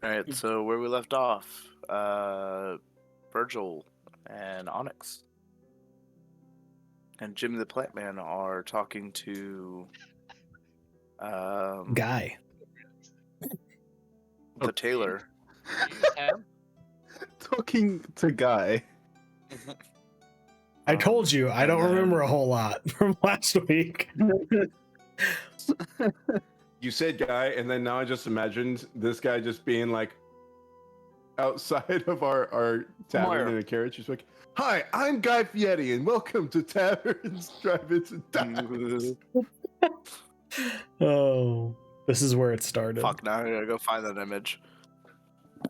Alright, so where we left off, Virgil and Onyx and Jimmy the Plant Man are talking to Guy. the tailor. Talking to Guy. I told you, I don't remember a whole lot from last week. You said Guy, and then now I just imagined this guy just being like outside of our tavern in a carriage. He's like, "Hi, I'm Guy Fieri, and welcome to Taverns, Drive-Ins, and Dives." Oh, this is where it started. Fuck, now I gotta go find that image.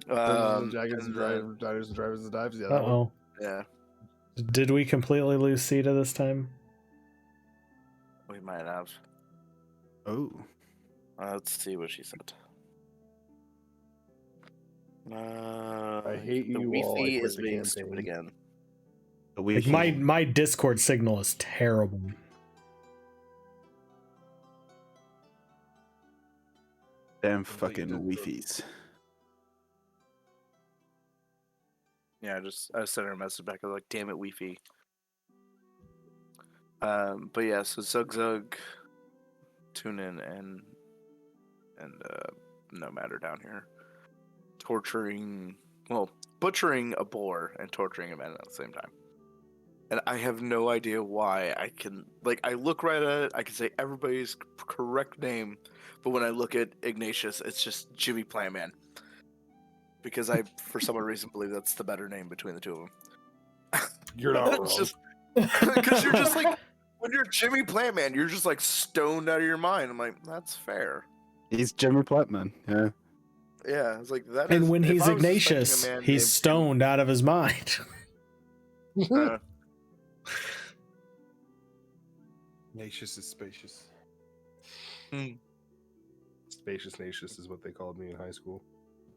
Jaggeds and Drivers and Drivers and Dives. Yeah. Uh-oh. Yeah, Did we completely lose Sita this time? we might have. Oh, Let's see what she said. I hate the you all. I Wi-Fi quit is the being campaign. stupid again. Like my Discord signal is terrible. damn fucking Wi-Fi's. Yeah, I sent her a message back. I was like, "Damn it, Wi-Fi." But yeah, so Zug, tune in and Nomad are down here butchering a boar and torturing a man at the same time. And I have no idea why. I look right at it, I can say everybody's correct name, but when I look at Ignatius, it's just Jimmy Plantman. Because I, for some reason, believe that's the better name between the two of them. You're not wrong. Just because you're just like, when you're Jimmy Plantman, you're just like stoned out of your mind. I'm like, that's fair. He's Jimmy Plantman, yeah. Yeah, it's like that. And when he's Ignatius, he's stoned out of his mind. Ignatius is spacious. Hmm. Spacious Ignatius is what they called me in high school.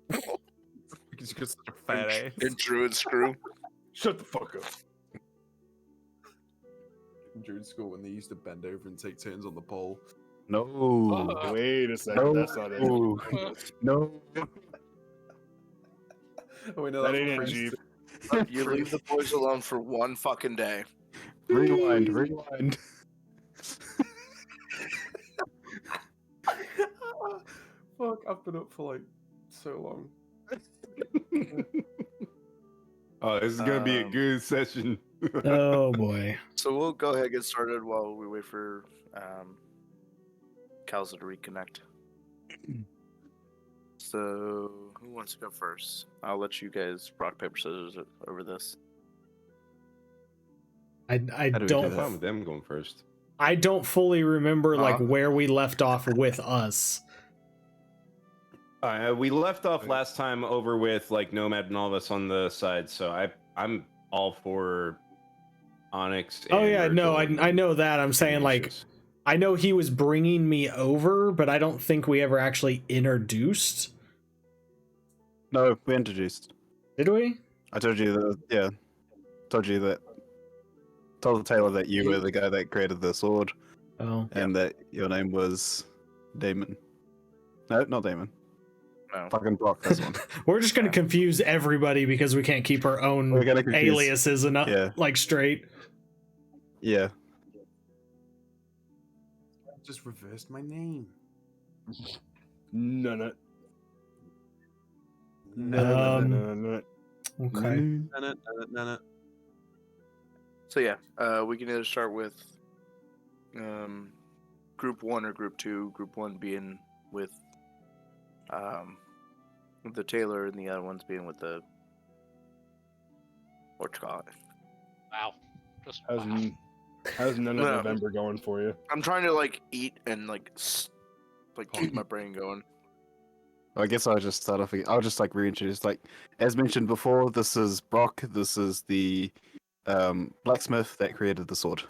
Because you're such a fat ass. In Druid Screw. Shut the fuck up. In Druid school, when they used to bend over and take turns on the pole. No. Wait a second, that's not it. No. Oh, wait, no, That that's ain't what it, Freeze- Jeep. You leave the boys alone for one fucking day. Rewind. Fuck, I've been up for like so long. Oh, this is gonna be a good session. Oh boy. So we'll go ahead and get started while we wait for Kalza to reconnect. So who wants to go first? I'll let you guys rock, paper, scissors over this. I How do we don't have fun with them going first? I don't fully remember like where we left off with us. We left off last time over with like Nomad and all of us on the side, so I'm all for Onyx. Oh and yeah, no, Virgil I know that. I'm saying like Ignatius. I know he was bringing me over, but I don't think we ever actually introduced. No, we introduced. Did we? I told you that. Yeah, told the tailor that you were the guy that created the sword, Oh. and that your name was Damon. No, not Damon. No. Fucking Brock. That's one. We're just gonna confuse everybody because we can't keep our own We're gonna confuse- aliases and yeah. like straight. Yeah. I just reversed my name. None. Okay. So yeah, we can either start with group 1 or group 2. Group 1 being with the tailor, and the other ones being with the what you call it. Wow. Just How's none of No. November going for you? I'm trying to like eat and like keep my brain going. I guess I'll just start off. I'll just like reintroduce. Like as mentioned before, this is Brock. This is the blacksmith that created the sword.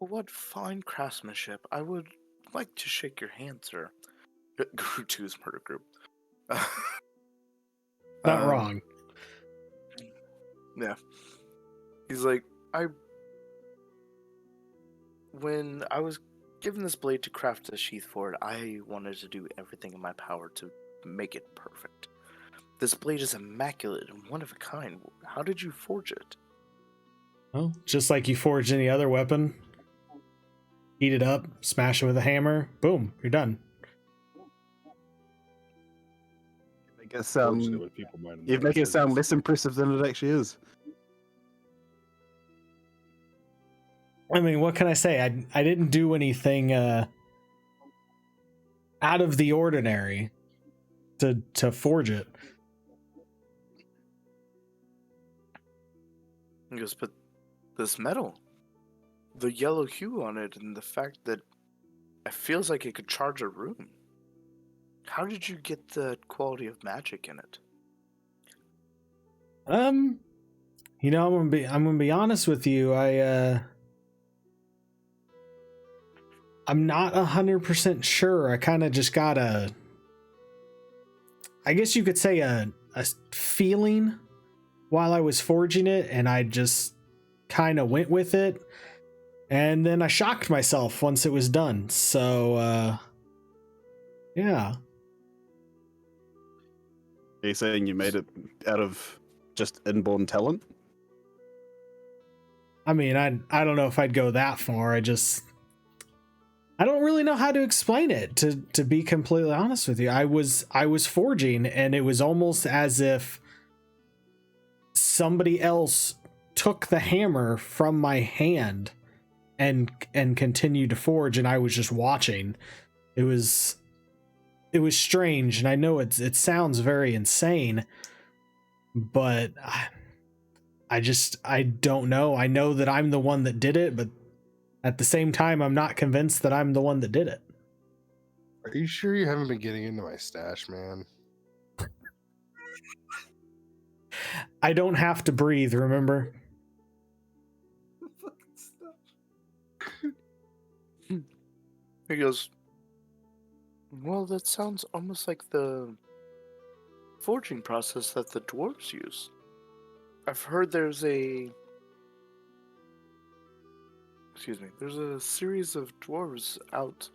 What fine craftsmanship! I would like to shake your hand, sir. Group 2's murder group. Not wrong. Yeah. He's like, when I was given this blade to craft a sheath for it, I wanted to do everything in my power to make it perfect. This blade is immaculate and one of a kind. How did you forge it? Well, just like you forge any other weapon, heat it up, smash it with a hammer, boom, you're done. I guess Fortunately, when people mind you make it sound less impressive than it actually is. I mean, what can I say? I didn't do anything out of the ordinary to forge it. He goes, but this metal, the yellow hue on it, and the fact that it feels like it could charge a room. How did you get the quality of magic in it? You know, I'm gonna be honest with you. I'm not 100% sure. I kind of just got I guess you could say a feeling while I was forging it, and I just kind of went with it, and then I shocked myself once it was done. So, yeah. Are you saying you made it out of just inborn talent? I mean, I don't know if I'd go that far. I don't really know how to explain it, to be completely honest with you. I was forging, and it was almost as if somebody else took the hammer from my hand and continued to forge, and I was just watching. It was strange, and I know it sounds very insane, but I don't know. I know that I'm the one that did it, but at the same time, I'm not convinced that I'm the one that did it. Are you sure you haven't been getting into my stash, man? I don't have to breathe, remember? Fucking stuff. He goes, well, that sounds almost like the forging process that the dwarves use. I've heard there's a series of dwarves out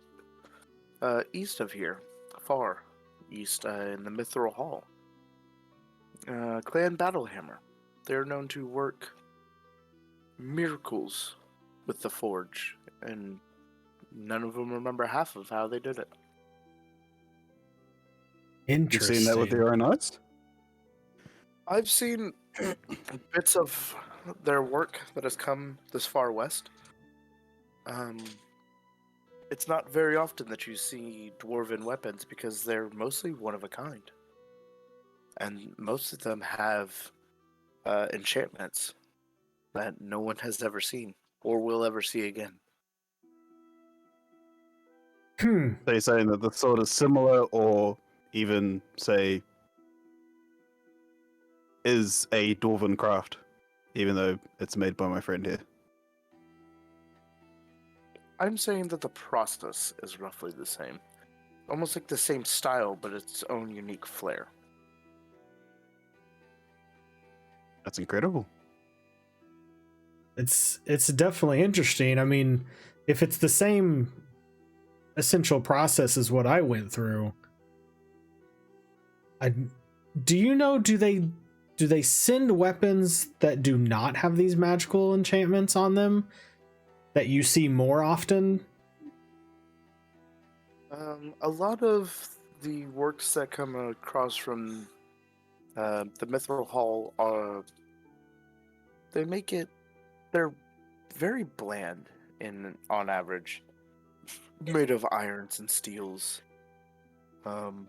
east of here, far east, in the Mithril Hall. Clan Battlehammer. They're known to work miracles with the forge, and none of them remember half of how they did it. You've Interesting. seen that with your own eyes? I've seen bits of their work that has come this far west. It's not very often that you see dwarven weapons because they're mostly one of a kind. And most of them have enchantments that no one has ever seen or will ever see again. So you're saying that the sort of similar, or even say, is a dwarven craft, even though it's made by my friend here. I'm saying that the process is roughly the same. Almost like the same style, but its own unique flair. That's incredible. It's definitely interesting. I mean, if it's the same essential process as what I went through, do you know, do they send weapons that do not have these magical enchantments on them that you see more often? A lot of the works that come across from the Mithril Hall are they're very bland on average, made of irons and steels. And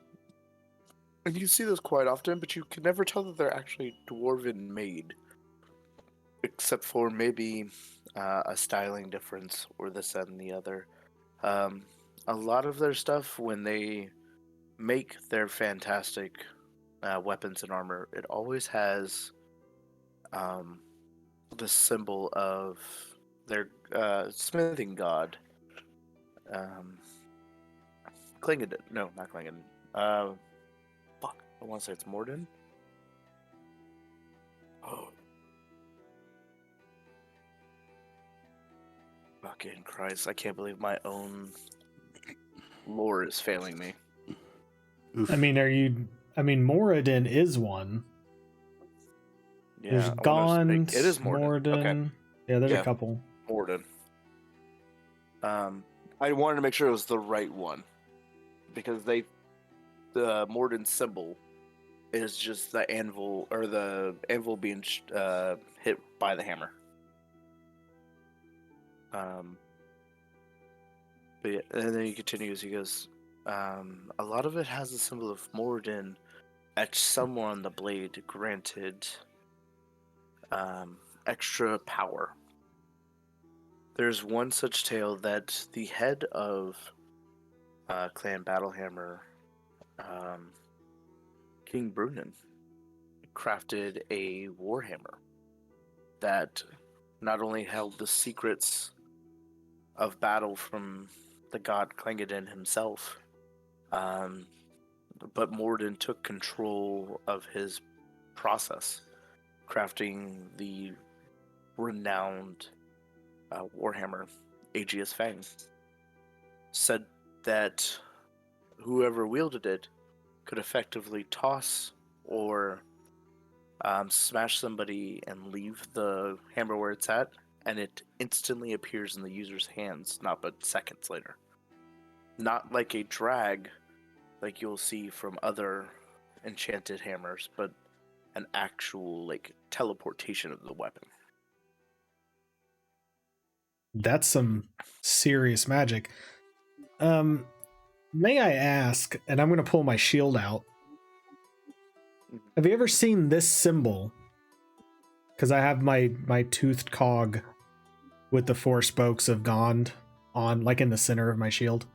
you see this quite often, but you can never tell that they're actually dwarven made, except for maybe a styling difference or this that, and the other. A lot of their stuff, when they make their fantastic weapons and armor, it always has the symbol of their smithing god. Klingon. No, not Klingon. Fuck. I want to say it's Morden. Oh. Fucking Christ! I can't believe my own lore is failing me. Oof. I mean, Moradin is one. There's Yeah, I want to Gond, make it is Morden. Okay, Moradin. Yeah, there's a Yeah. couple. Morden. I wanted to make sure it was the right one because the Morden symbol is just the anvil or the anvil being hit by the hammer. But yeah, and then he continues. He goes, a lot of it has the symbol of Morden etched somewhere on the blade, granted extra power. There's one such tale that the head of Clan Battlehammer, King Brunin, crafted a warhammer that not only held the secrets of battle from the god Clangeddin himself, but Morden took control of his process, crafting the renowned warhammer Aegeus Fang. Said that whoever wielded it could effectively toss or smash somebody and leave the hammer where it's at, and it instantly appears in the user's hands, not but seconds later. Not like a drag like you'll see from other enchanted hammers, but an actual like teleportation of the weapon. That's some serious magic. May I ask, and I'm going to pull my shield out. Have you ever seen this symbol? Because I have my toothed cog with the 4 spokes of Gond on, like in the center of my shield.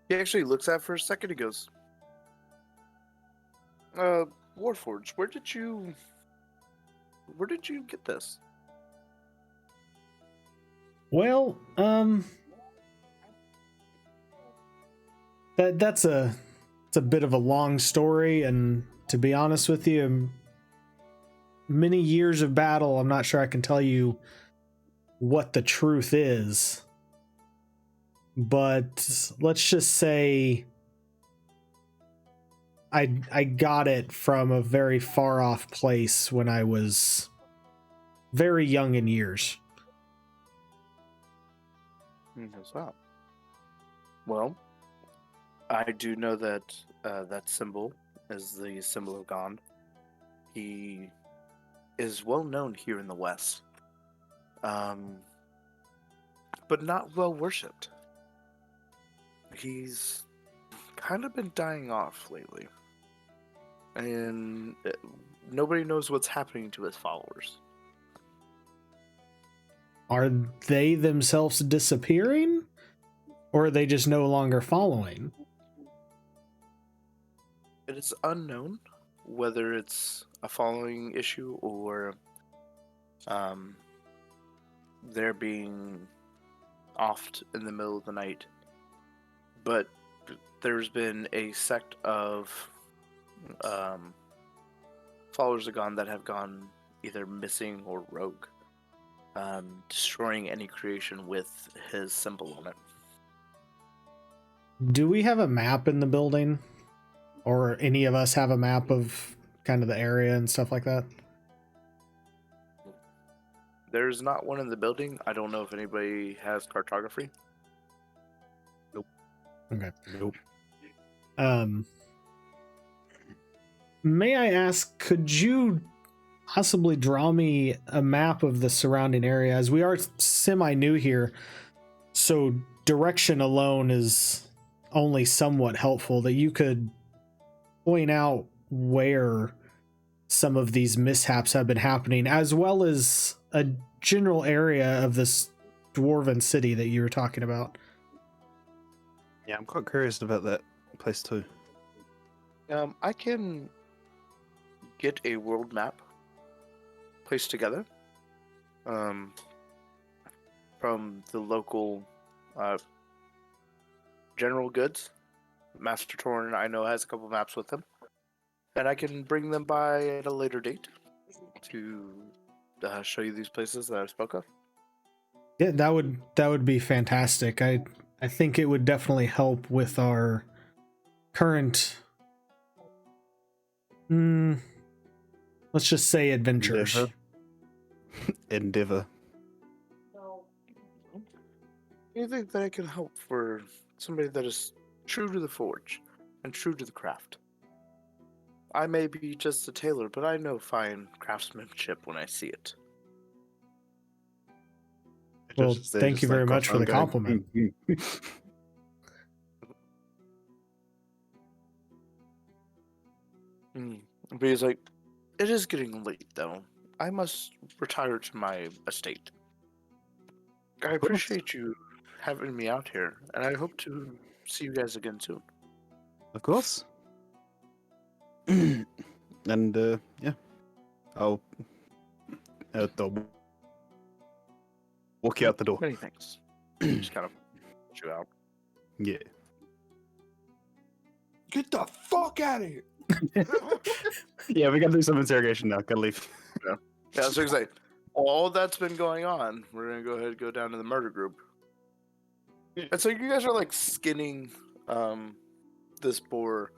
He actually looks at it for a second. He goes, Warforged, where did you get this?" Well, that's it's a bit of a long story, and to be honest with you, many years of battle, I'm not sure I can tell you what the truth is. But let's just say I got it from a very far off place when I was very young in years. Wow. Well, I do know that that symbol is the symbol of Gond. He is well known here in the West, but not well worshipped. He's kind of been dying off lately, and nobody knows what's happening to his followers. Are they themselves disappearing? Or are they just no longer following? It is unknown whether it's a following issue or they're being offed in the middle of the night. But there's been a sect of followers of Gond that have gone either missing or rogue, destroying any creation with his symbol on it. Do we have a map in the building? Or any of us have a map of kind of the area and stuff like that? There's not one in the building. I don't know if anybody has cartography. Okay. Nope. May I ask, could you possibly draw me a map of the surrounding area? As we are semi-new here, so direction alone is only somewhat helpful, that you could point out where some of these mishaps have been happening, as well as a general area of this dwarven city that you were talking about. Yeah, I'm quite curious about that place too. I can get a world map placed together from the local general goods Master Torn I know has a couple maps with him, and I can bring them by at a later date to show you these places that I spoke of. Yeah, that would be fantastic. I think it would definitely help with our current let's just say adventures. Endeavor. Anything that I can help for somebody that is true to the forge and true to the craft. I may be just a tailor, but I know fine craftsmanship when I see it. Well, They're thank just you very like much for the going, compliment. But he's like, it is getting late though. I must retire to my estate. I Of course. appreciate you having me out here, and I hope to see you guys again soon. Of course. And yeah, I'll walk you out the door. Many thanks. Just kind of push you out. Yeah. Get the fuck out of here! Yeah, we gotta do some interrogation now. Gotta leave. Yeah, so he's like, all that's been going on, we're gonna go ahead and go down to the murder group. And so you guys are like skinning this boar,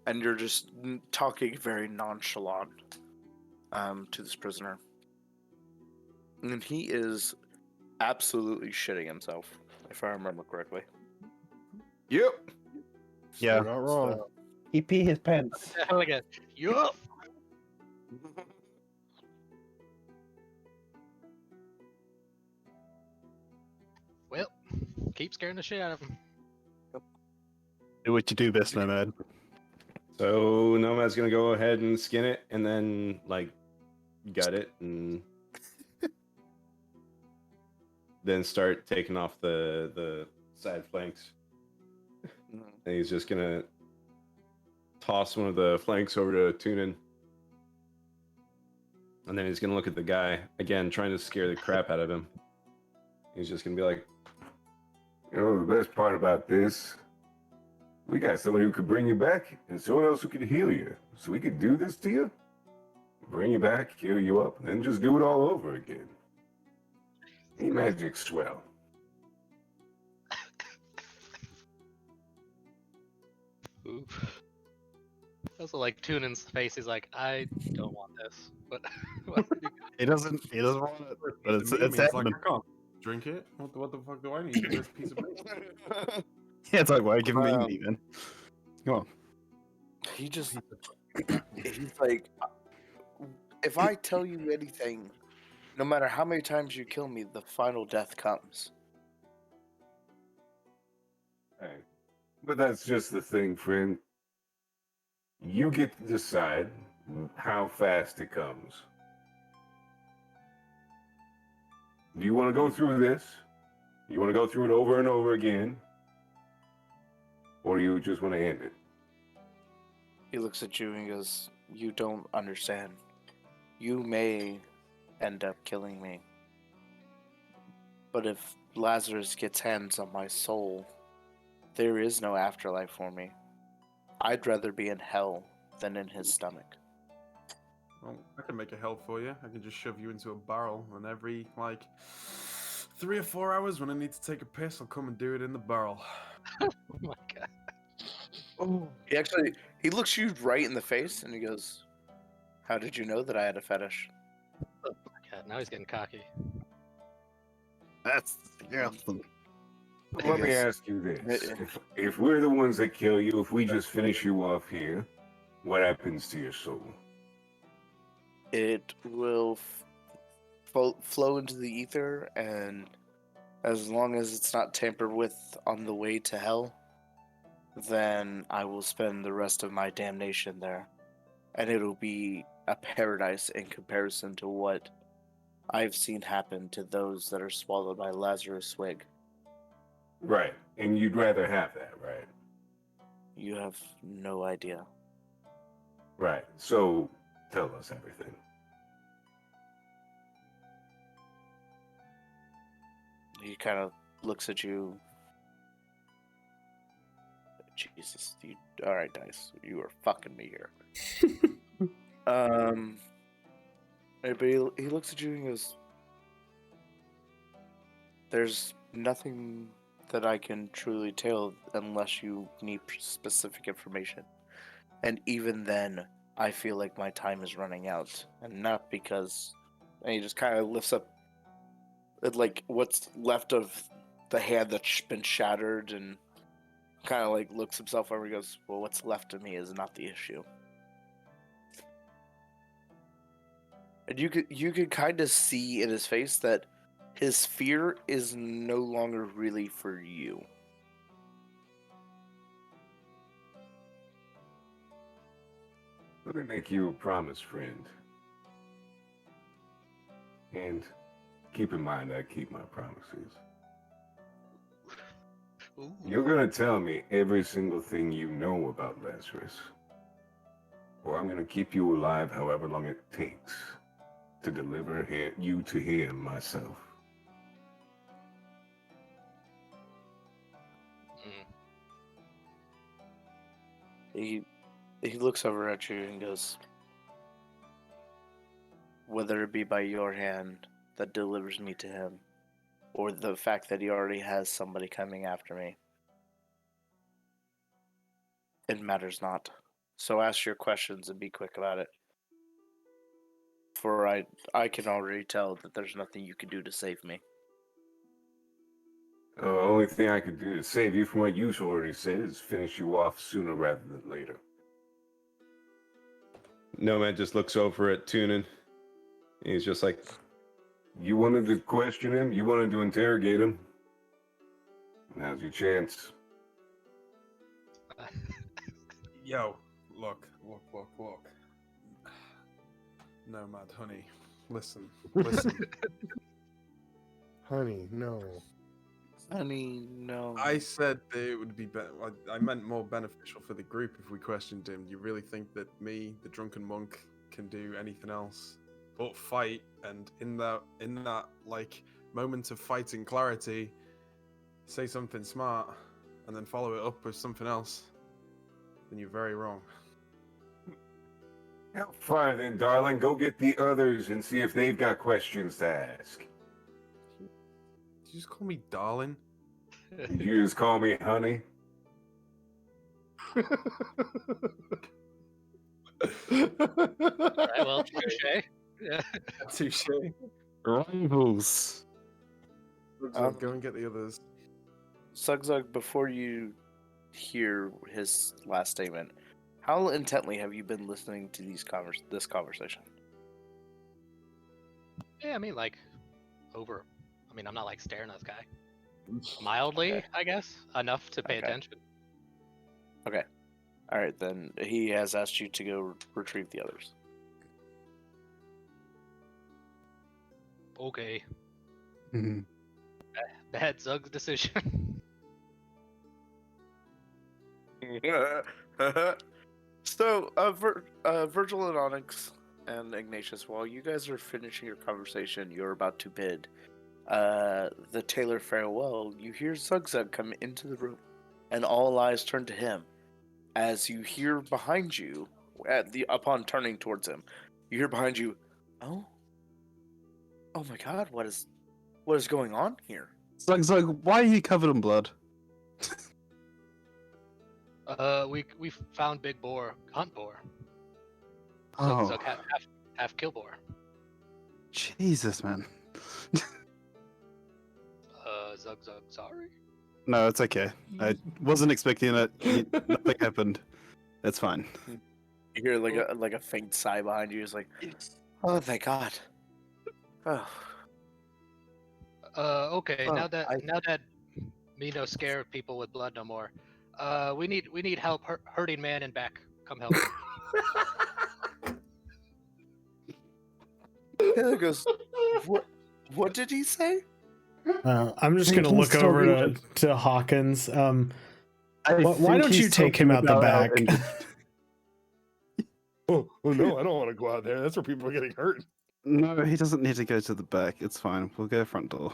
and you're just talking very nonchalant to this prisoner. And he is absolutely shitting himself, if I remember correctly. Yep. Yeah. You're not wrong. So- He pee his pants. Hell again. Yup. Well, keep scaring the shit out of him. Do what you do best, Nomad. So Nomad's gonna go ahead and skin it, and then like gut it, and then start taking off the side flanks. And he's just gonna toss one of the flanks over to Tunin. And then he's gonna look at the guy again, trying to scare the crap out of him. He's just gonna be like, You know, the best part about this, we got somebody who could bring you back and someone else who could heal you. So we could do this to you, bring you back, heal you up, and then just do it all over again. Ain't magic swell? Oof. Also, like Tunin's face, he's like, I don't want this. But what did he- He doesn't want it, but it's like, happening. I can't drink it. What the fuck do I need for this piece of meat? Yeah, it's like, why give me meat, man? Come on. He just, he's like, if I tell you anything, no matter how many times you kill me, the final death comes. Hey, but that's just the thing, friend. You get to decide how fast it comes. Do you want to go through this? You want to go through it over and over again? Or do you just want to end it? He looks at you and goes, you don't understand. You may end up killing me. But if Lazarus gets hands on my soul, there is no afterlife for me. I'd rather be in hell than in his stomach. Well, I can make a hell for you. I can just shove you into a barrel, and every, like, 3 or 4 hours when I need to take a piss, I'll come and do it in the barrel. Oh my god. He looks you right in the face and he goes, how did you know that I had a fetish? Oh my god, now he's getting cocky. That's Let me ask you this. If we're the ones that kill you, if we just finish you off here, what happens to your soul? It will flow into the ether, and as long as it's not tampered with on the way to hell, then I will spend the rest of my damnation there. And it'll be a paradise in comparison to what I've seen happen to those that are swallowed by Lazarus Swig. Right. And you'd rather have that, right? You have no idea. Right. So tell us everything. He kind of looks at you. Jesus, you. All right, Dice, you are fucking me here. But he looks at you and goes, "There's nothing that I can truly tell unless you need specific information. And even then, I feel like my time is running out. And not because..." And he just kind of lifts up, like, what's left of the hand that's been shattered and kind of, like, looks himself over and goes, "Well, what's left of me is not the issue." And you could kind of see in his face that his fear is no longer really for you. Let me make you a promise, friend. And keep in mind I keep my promises. Ooh. You're gonna tell me every single thing you know about Lazarus. Or I'm gonna keep you alive however long it takes to deliver you to him myself. Mm. He looks over at you and goes, "Whether it be by your hand that delivers me to him, or the fact that he already has somebody coming after me, it matters not. So ask your questions and be quick about it. For I can already tell that there's nothing you can do to save me." The only thing I could do to save you from what you already said is finish you off sooner rather than later. Nomad just looks over at Tunin. He's just like, You wanted to question him? You wanted to interrogate him? Now's your chance. Yo, look. Nomad, honey, listen. Honey, no. Honey, no. I said that it would be better. I meant more beneficial for the group if we questioned him. Do you really think that me, the drunken monk, can do anything else but fight? And in that like moment of fighting clarity, say something smart, and then follow it up with something else? Then you're very wrong. Fine then, darling. Go get the others and see if they've got questions to ask. Did you just call me darling? Did you just call me honey? Alright, well, touche. Yeah. Touche. Rivals. Go and get the others. Sugzug, before you hear his last statement, how intently have you been listening to this conversation? Yeah, I mean, like, I'm not, like, staring at this guy. Mildly, Okay. I guess. Enough to pay Okay. attention. Okay. All right, then he has asked you to go retrieve the others. Okay. Mhm. Bad Zug's decision. So, Virgil and Onyx and Ignatius, while you guys are finishing your conversation, you're about to bid the tailor farewell. You hear Zugzug come into the room, and all eyes turn to him. As you hear behind you, upon turning towards him, you hear behind you, oh my God, what is going on here? Zug, why are you covered in blood? We found Big Boar, Hunt Boar. Oh, Zug half kill boar. Jesus, man. Zug, sorry. No, it's okay. I wasn't expecting it. Nothing happened. It's fine. You hear like a faint sigh behind you. It's like, oh, thank God. Oh. Okay. Oh, Now that me no scare people with blood no more. We need help hurting man and back. Come help. Taylor goes, what did he say? I'm just gonna look over to Hawkins. Why don't you take him out the back? Oh no, I don't want to go out there. That's where people are getting hurt. No, he doesn't need to go to the back. It's fine. We'll go front door.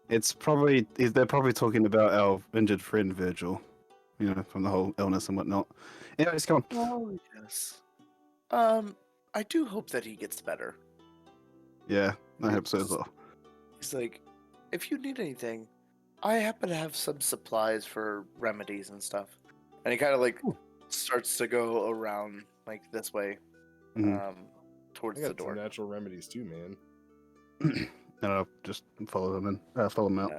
They're probably talking about our injured friend Virgil. you know, from the whole illness and whatnot. Anyways, come on. Oh yes. I do hope that he gets better. Yeah, I hope so as well. He's like, if you need anything, I happen to have some supplies for remedies and stuff. And he kind of like starts to go around like this way, Mhm. I towards the got some door. natural remedies too, man. And I'll just follow them in, follow them out.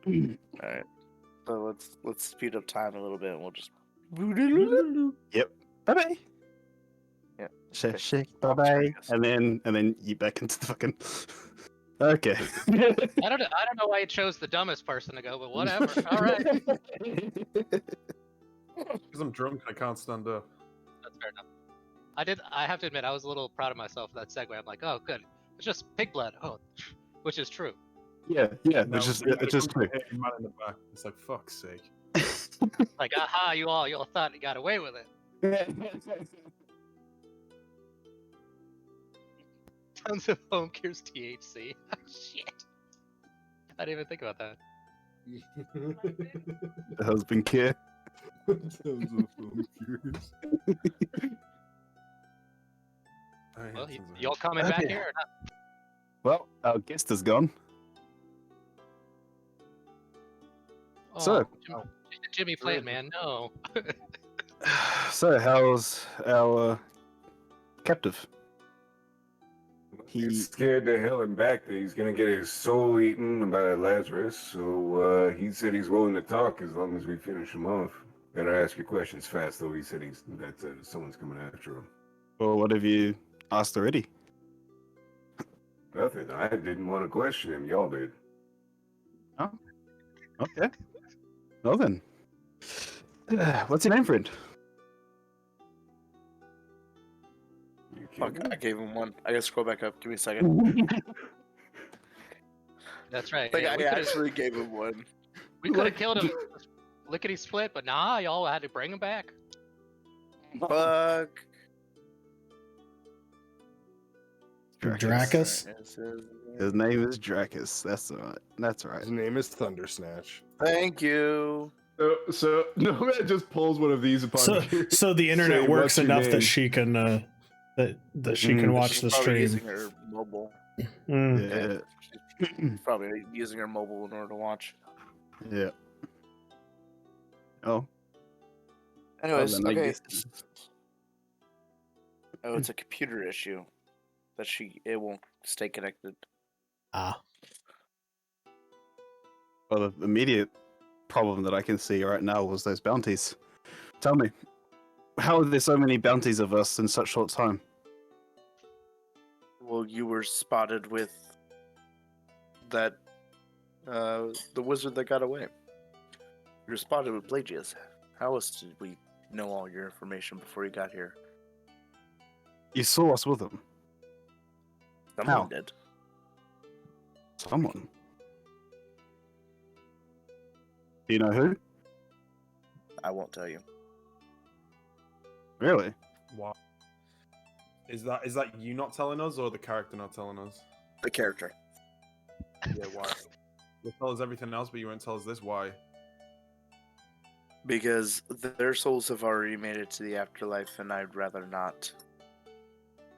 All right. So let's speed up time a little bit, and we'll just. Yep. Bye bye. Yeah. Shake, Okay. shake, bye Oh, sorry, bye. guys. And then you back into the fucking. Okay. I don't know why you chose the dumbest person to go, but whatever. All right, Because I'm drunk, I can't stand up. that's fair enough. I have to admit, I was a little proud of myself for that segue. I'm like, oh, good. It's just pig blood. Oh, which is true. Yeah, No, which is then it's just comes the hitting man in the back. It's like, fuck's sake. Like, aha, you all thought you got away with it. Tons of home cures THC. Shit. I didn't even think about that. the husband care. Well, y'all coming back here or not? Well, our guest is gone. So- Oh, Jimmy Plant, man, no. So, how's our captive? He's scared the hell and back that he's gonna get his soul eaten by Lazarus. So he said he's willing to talk as long as we finish him off. Better ask your questions fast, though. He said that someone's coming after him. Well, what have you asked already? Nothing. I didn't want to question him. Y'all did. Okay. Well then. What's your name, friend? You Fuck, kidding? I gave him one. I gotta scroll back up. Give me a second. That's right. Like yeah, I actually gave him one. we could have killed him lickety split, but nah, y'all had to bring him back. Fuck. Dracus? His name is Dracus. That's right. That's right. His name is Thundersnatch. Thank you. So Nomad just pulls one of these upon So, hearing- so the internet saying, works "What's your enough name?" that she can that she can watch She's the probably stream. using her mobile. Mm. Yeah. She's probably using her mobile in order to watch. Yeah. Oh. Anyways, then I okay. guess- Oh, it's a computer issue that it won't stay connected. Ah, Well, the immediate problem that I can see right now was those bounties. Tell me, how are there so many bounties of us in such short time? Well, you were spotted with that the wizard that got away. You were spotted with Pelagius. How else did we know all your information before you got here? You saw us with them. Someone How? did. Someone. Do you know who? I won't tell you. Really? Wow. Is that you not telling us or the character not telling us? The character. Yeah, why? You tell us everything else, but you won't tell us this. Why? Because their souls have already made it to the afterlife, and I'd rather not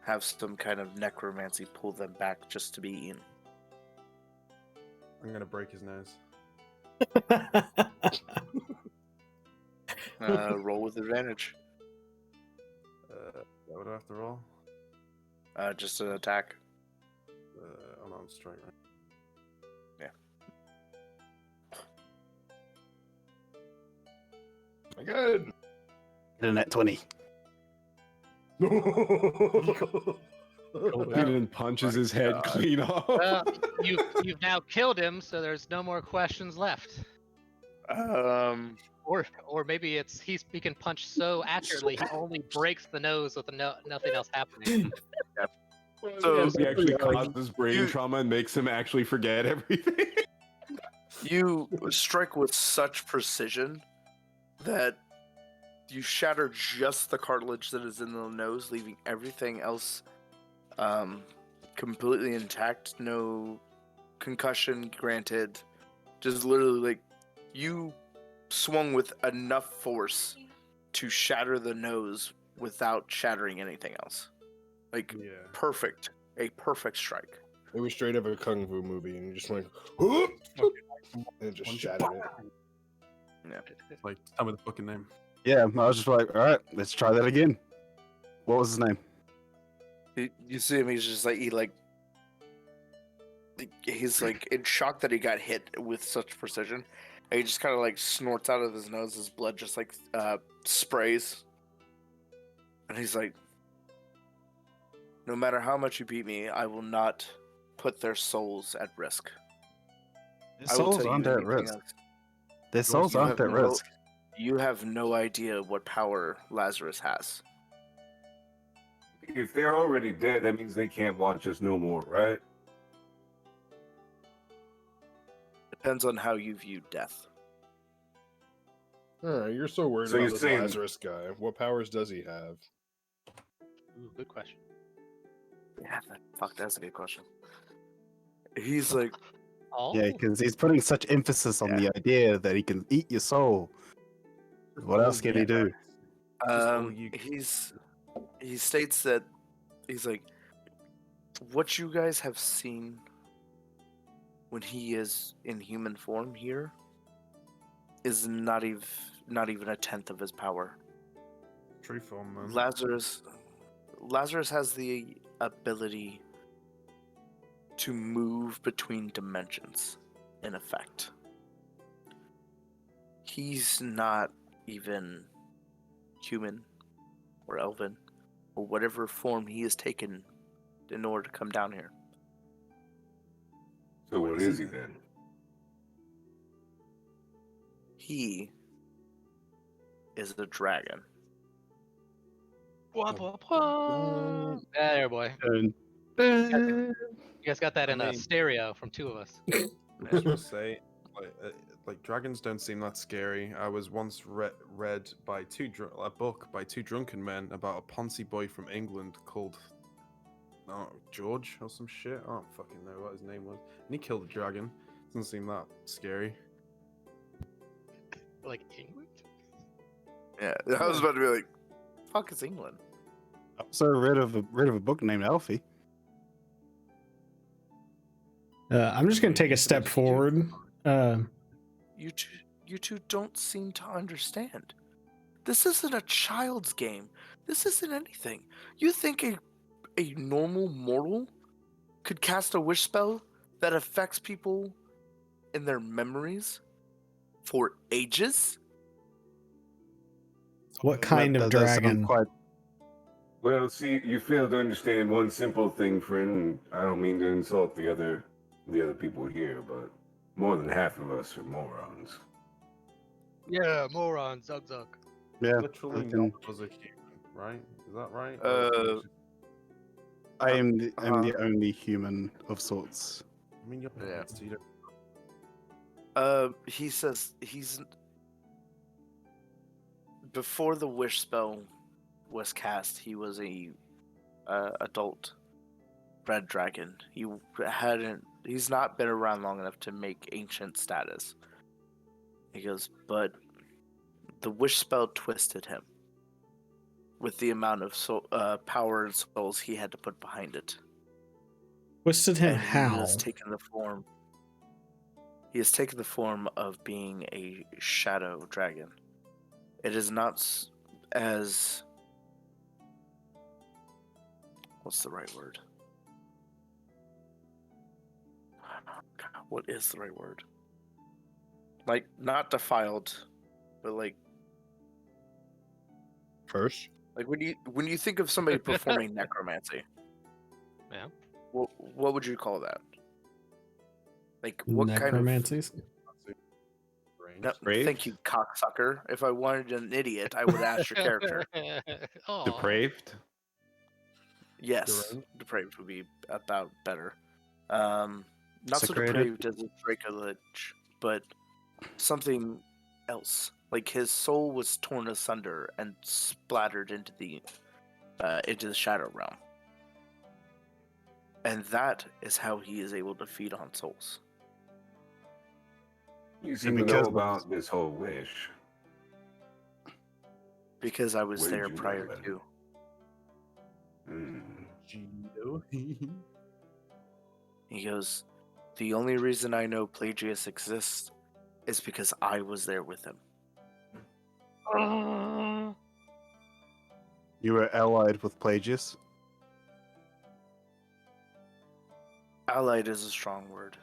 have some kind of necromancy pull them back just to be eaten. I'm gonna break his nose. Roll with advantage. What do I have to roll? Just an attack. Oh no, I'm straight, right? Good. Get in at 20. Kanan punches his head clean off. Well, you've now killed him, so there's no more questions left. Or maybe it's he can punch so accurately he only breaks the nose with nothing else happening. So he actually yeah, causes brain trauma and makes him actually forget everything. you strike with such precision that you shatter just the cartilage that is in the nose, leaving everything else completely intact. No concussion granted. Just literally like you swung with enough force to shatter the nose without shattering anything else. Like Yeah. perfect, a perfect strike. It was straight up a kung fu movie, and you just went, whoop, and it just shattered it. Yeah. Like, tell me the fucking name. Yeah, I was just like, all right, let's try that again. What was his name? You see him, he's just like he's like in shock that he got hit with such precision. And he just kind of like snorts out of his nose, his blood just like sprays. And he's like, no matter how much you beat me, I will not put their souls at risk. Their I will souls tell you aren't at anything risk. else. Their souls You aren't have at no- risk. You have no idea what power Lazarus has. If they're already dead, that means they can't watch us no more, right? Depends on how you view death. You're so worried So about you're this saying- Lazarus guy. What powers does he have? Ooh, good question. Yeah, fuck, that's a good question. He's like, Oh, Yeah, because he's putting such emphasis on the idea that he can eat your soul. What else can he do? he states that he's like, what you guys have seen when he is in human form here is not even a tenth of his power. True form, man. Lazarus has the ability to move between dimensions, in effect. He's not even human or elven or whatever form he has taken in order to come down here. So what is he then? He is a dragon. wah, wah, wah. There, boy. And, You guys got that I in a mean- stereo from two of us. I just want to say, like dragons don't seem that scary. I was once read by a book by two drunken men about a Ponzi boy from England called George or some shit. I don't fucking know what his name was. And he killed a dragon. Doesn't seem that scary. Like England? Yeah, I was about to be like, fuck is England? I'm so rid of a book named Alfie. I'm just gonna take a step forward. You two don't seem to understand. This isn't a child's game. This isn't anything. You think a normal mortal could cast a wish spell that affects people in their memories for ages? What kind of That sounds dragon? quite- Well, see, you fail to understand one simple thing, friend. I don't mean to insult the other people here, but more than half of us are morons. Yeah, moron, zug zug. Yeah, Literally, I none can- of us are human, right? Is that right? I'm the only human of sorts. I mean, you're Yeah. parents, so you don't. He says before the wish spell was cast, he was a adult red dragon. He's not been around long enough to make ancient status. He goes, but the wish spell twisted him with the amount of power and souls he had to put behind it. Twisted him And He how? has taken the form of being a shadow dragon. It is not as what's the right word? God, what is the right word? Like not defiled, but like First? when you think of somebody performing necromancy. Yeah. What would you call that? Like what Necromancies? No, Depraved? thank you, cocksucker. If I wanted an idiot, I would ask your character. Aw. Depraved? Yes, Deranged? depraved would be about better. Not so Desecrated? depraved as a Dracolich, but something else. Like his soul was torn asunder and splattered into the shadow realm, and that is how he is able to feed on souls. You seem to know because about this whole wish. Because I was Where there did you prior learn that? to. Hmm. Gino. He goes, the only reason I know Plagius exists is because I was there with him. you were allied with Plagius. Allied is a strong word.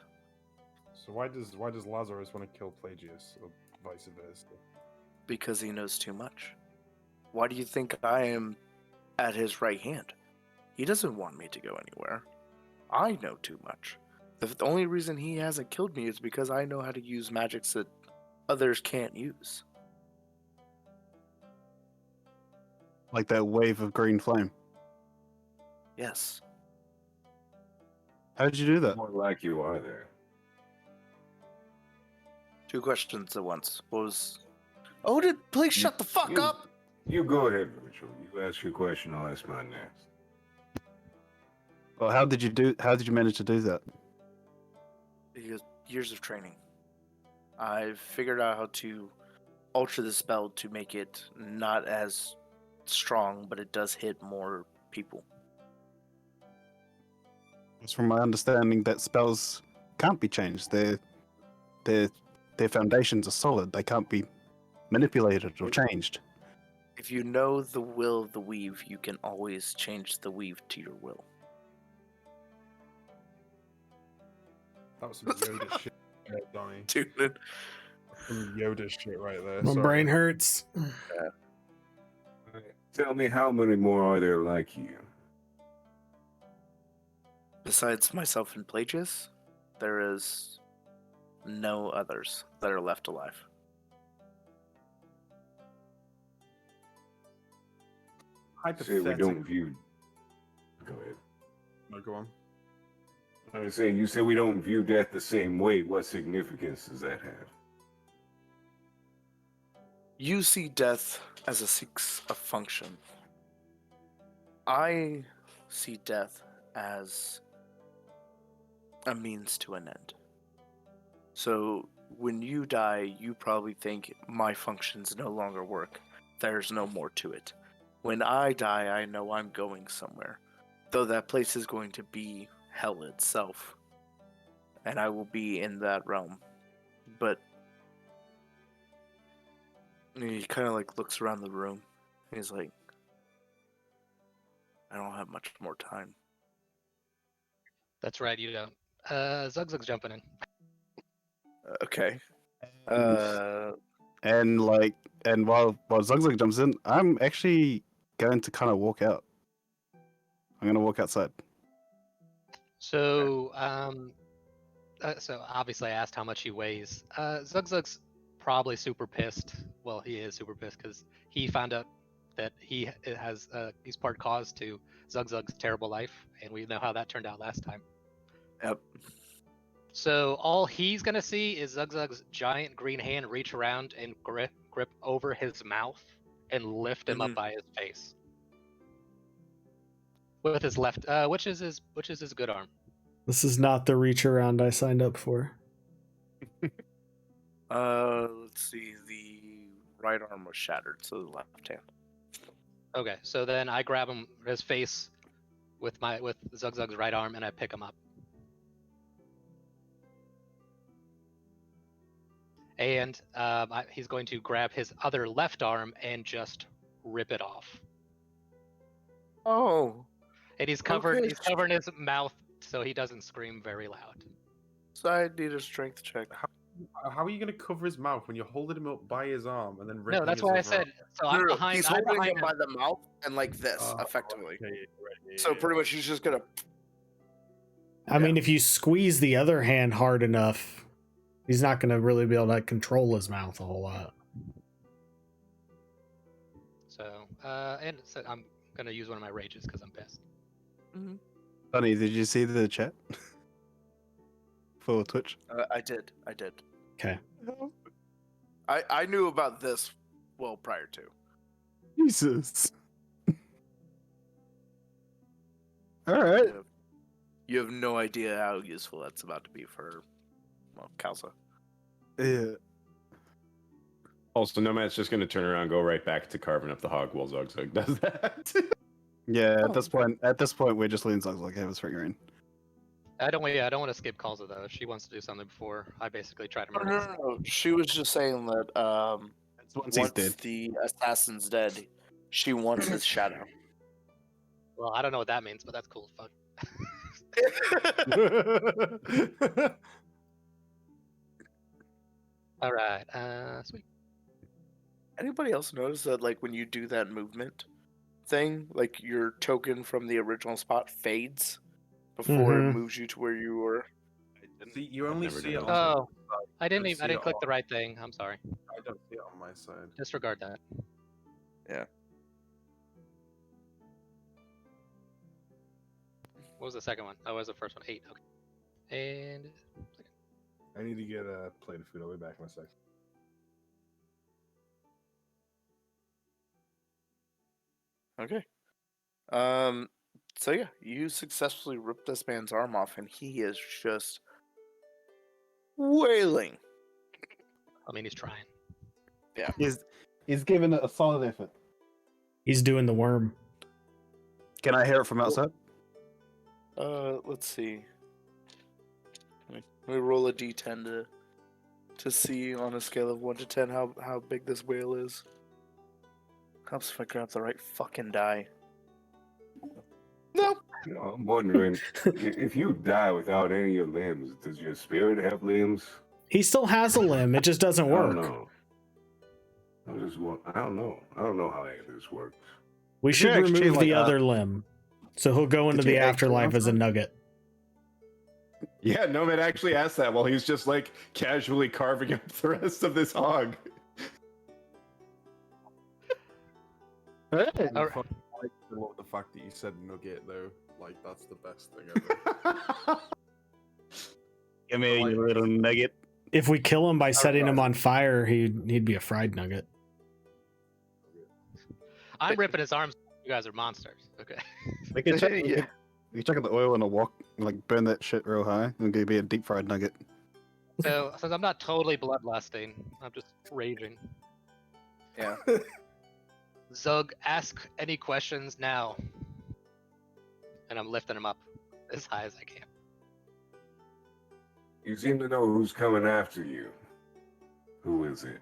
So why does Lazarus want to kill Plagius, or vice versa? Because he knows too much. Why do you think I am at his right hand? He doesn't want me to go anywhere. I know too much. The only reason he hasn't killed me is because I know how to use magics that others can't use. Like that wave of green flame. Yes. How did you do that? More like you are there. Two questions at once. What was... Oh, please shut the fuck you- up! You go ahead, Virgil. You ask your question, I'll ask mine next. Well, how did you manage to do that? Because years of training. I've figured out how to alter the spell to make it not as strong, but it does hit more people. It's from my understanding that spells can't be changed. Their foundations are solid. They can't be manipulated or changed. If you know the will of the weave, you can always change the weave to your will. That was some Yoda shit, Donnie. Dude, Some Yoda shit right there. My sorry. brain hurts. Tell me, how many more are there like you? besides myself and Plagius, there is no others that are left alive. Say we Hypothetically. don't view. Go ahead. No, go on. I was saying, you said we don't view death the same way. What significance does that have? You see death as a function. I see death as a means to an end. So when you die, you probably think my functions no longer work. There's no more to it. When I die, I know I'm going somewhere. Though that place is going to be hell itself. And I will be in that realm. But he kind of like looks around the room. And he's like, I don't have much more time. That's right, you don't. Zugzug's jumping in. Okay. And while Zugzug jumps in, I'm actually going to kind of walk out. I'm going to walk outside. So, so obviously I asked how much he weighs. Zugzug's probably super pissed. Well, he is super pissed because he found out that he's part cause to Zugzug's terrible life, and we know how that turned out last time. Yep. So all he's gonna see is Zugzug's giant green hand reach around and grip over his mouth and lift him up by his face with his left, which is his good arm. This is not the reach around I signed up for. Let's see. The right arm was shattered, so the left hand. Okay, so then I grab his face with Zugzug's right arm and I pick him up. And he's going to grab his other left arm and just rip it off. Oh. And he's covering Okay. his mouth so he doesn't scream very loud. So I need a strength check. How are you going to cover his mouth when you're holding him up by his arm and then ripping No, that's his why I other said. arm? So I'm behind. He's I'm holding behind him by the mouth and like this, effectively. Okay, right, So pretty much he's just gonna. I mean, if you squeeze the other hand hard enough, he's not going to really be able to control his mouth a whole lot. So, and so I'm gonna use one of my rages because I'm pissed. Sonny, did you see the chat for Twitch? I did. Okay. I knew about this well prior to. Jesus. All right. You have no idea how useful that's about to be for, well, Kalsa. Yeah. Also, Nomad's just gonna turn around and go right back to carving up the hog while Zugzug does that. Yeah, Oh, at this point, we're just leaning songs like have us fingering. I don't want to skip calls though. If she wants to do something before I basically try to no, murder no, this. no, no. She was just saying that Once he's dead. the assassin's dead, she wants his shadow. Well, I don't know what that means, but that's cool. Fuck. All right. Sweet. Anybody else notice that, like, when you do that movement thing, like your token from the original spot fades before it Mhm. moves you to where you were? See, you I've only never see done it that. on Oh, I didn't don't see it click the on- right thing. I'm sorry. I don't see it on my side. Disregard that. Yeah. What was the second one? Oh, what was the first one? 8. Okay. And I need to get a plate of food. I'll be back in a sec. Okay. So yeah, you successfully ripped this man's arm off, and he is just wailing. I mean, he's trying. He's given it a solid effort. He's doing the worm. Can I hear it from outside? Let's see. Let me roll a d10 to see on a scale of 1 to 10 how big this whale is. Helps if I grab the right fucking die. No. You know, I'm wondering if you die without any of your limbs, does your spirit have limbs? He still has a limb. It just doesn't I don't work. know. I don't know. I don't know how any of this works. We Did should you actually, remove the like, other limb. So he'll go into did you the actually afterlife as a answer? nugget. Yeah, Nomad actually asked that while he's just like casually carving up the rest of this hog. All right. I love the fact that you said nugget though. Like that's the best thing ever. Give me Like- your little nugget. If we kill him by setting him right. on fire, he'd be a fried nugget. I'm ripping his arms. You guys are monsters. Okay. We can check. Yeah. You chuck the oil in a wok, like burn that shit real high, and it'll be a deep fried nugget. So since I'm not totally bloodlusting, I'm just raging. Yeah. Zug, ask any questions now. And I'm lifting him up as high as I can. You seem to know who's coming after you. Who is it?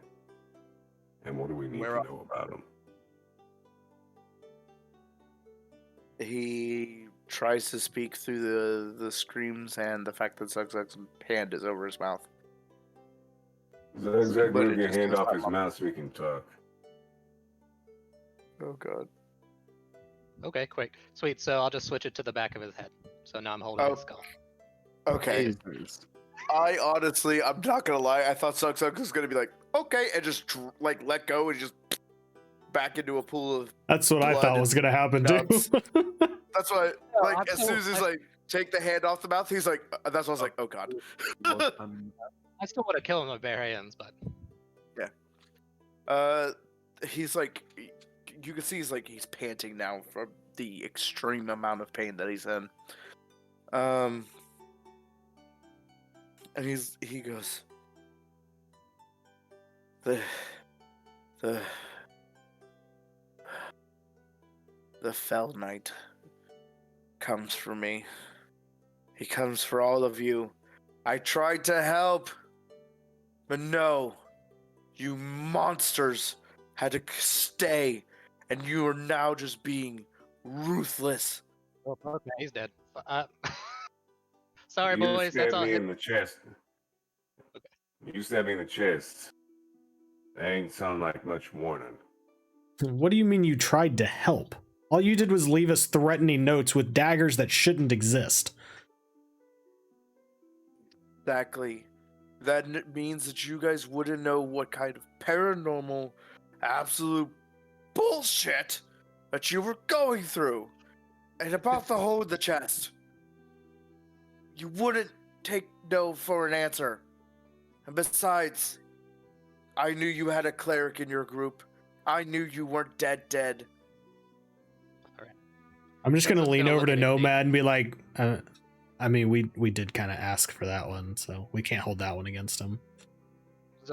And what do we need Where to are- know about him? He tries to speak through the screams and the fact that Zugzug's hand is over his mouth. Zugzug, But move it your just hand goes off up. his mouth so we can talk. Oh god. Okay, quick. Sweet, so I'll just switch it to the back of his head. So now I'm holding Oh. his skull. Okay. Jesus. I honestly, I'm not gonna lie, I thought Zugzug was gonna be like, okay, and just like let go and just back into a pool of. That's what I Blood thought was gonna happen too. nuts. That's what I'm like as soon as he's like take the hand off the mouth, he's like that's what I was like, oh god. I still want to kill him with bare hands, but He's like, you can see he's panting now from the extreme amount of pain that he's in. And he goes, the Fell Knight comes for me. He comes for all of you. I tried to help, but no. You monsters had to stay, and you are now just being ruthless. okay, he's dead. Sorry, You boys. That's stabbed all. me in the chest. You stabbed me in the chest. That ain't sound like much warning. What do you mean you tried to help? All you did was leave us threatening notes with daggers that shouldn't exist. Exactly. That means that you guys wouldn't know what kind of paranormal, absolute bullshit that you were going through. And about the hole in the chest. You wouldn't take no for an answer. And besides, I knew you had a cleric in your group. I knew you weren't dead. I'm just gonna Zugzug's lean gonna over look to at me. Nomad and be like, I mean, we did kind of ask for that one, so we can't hold that one against him.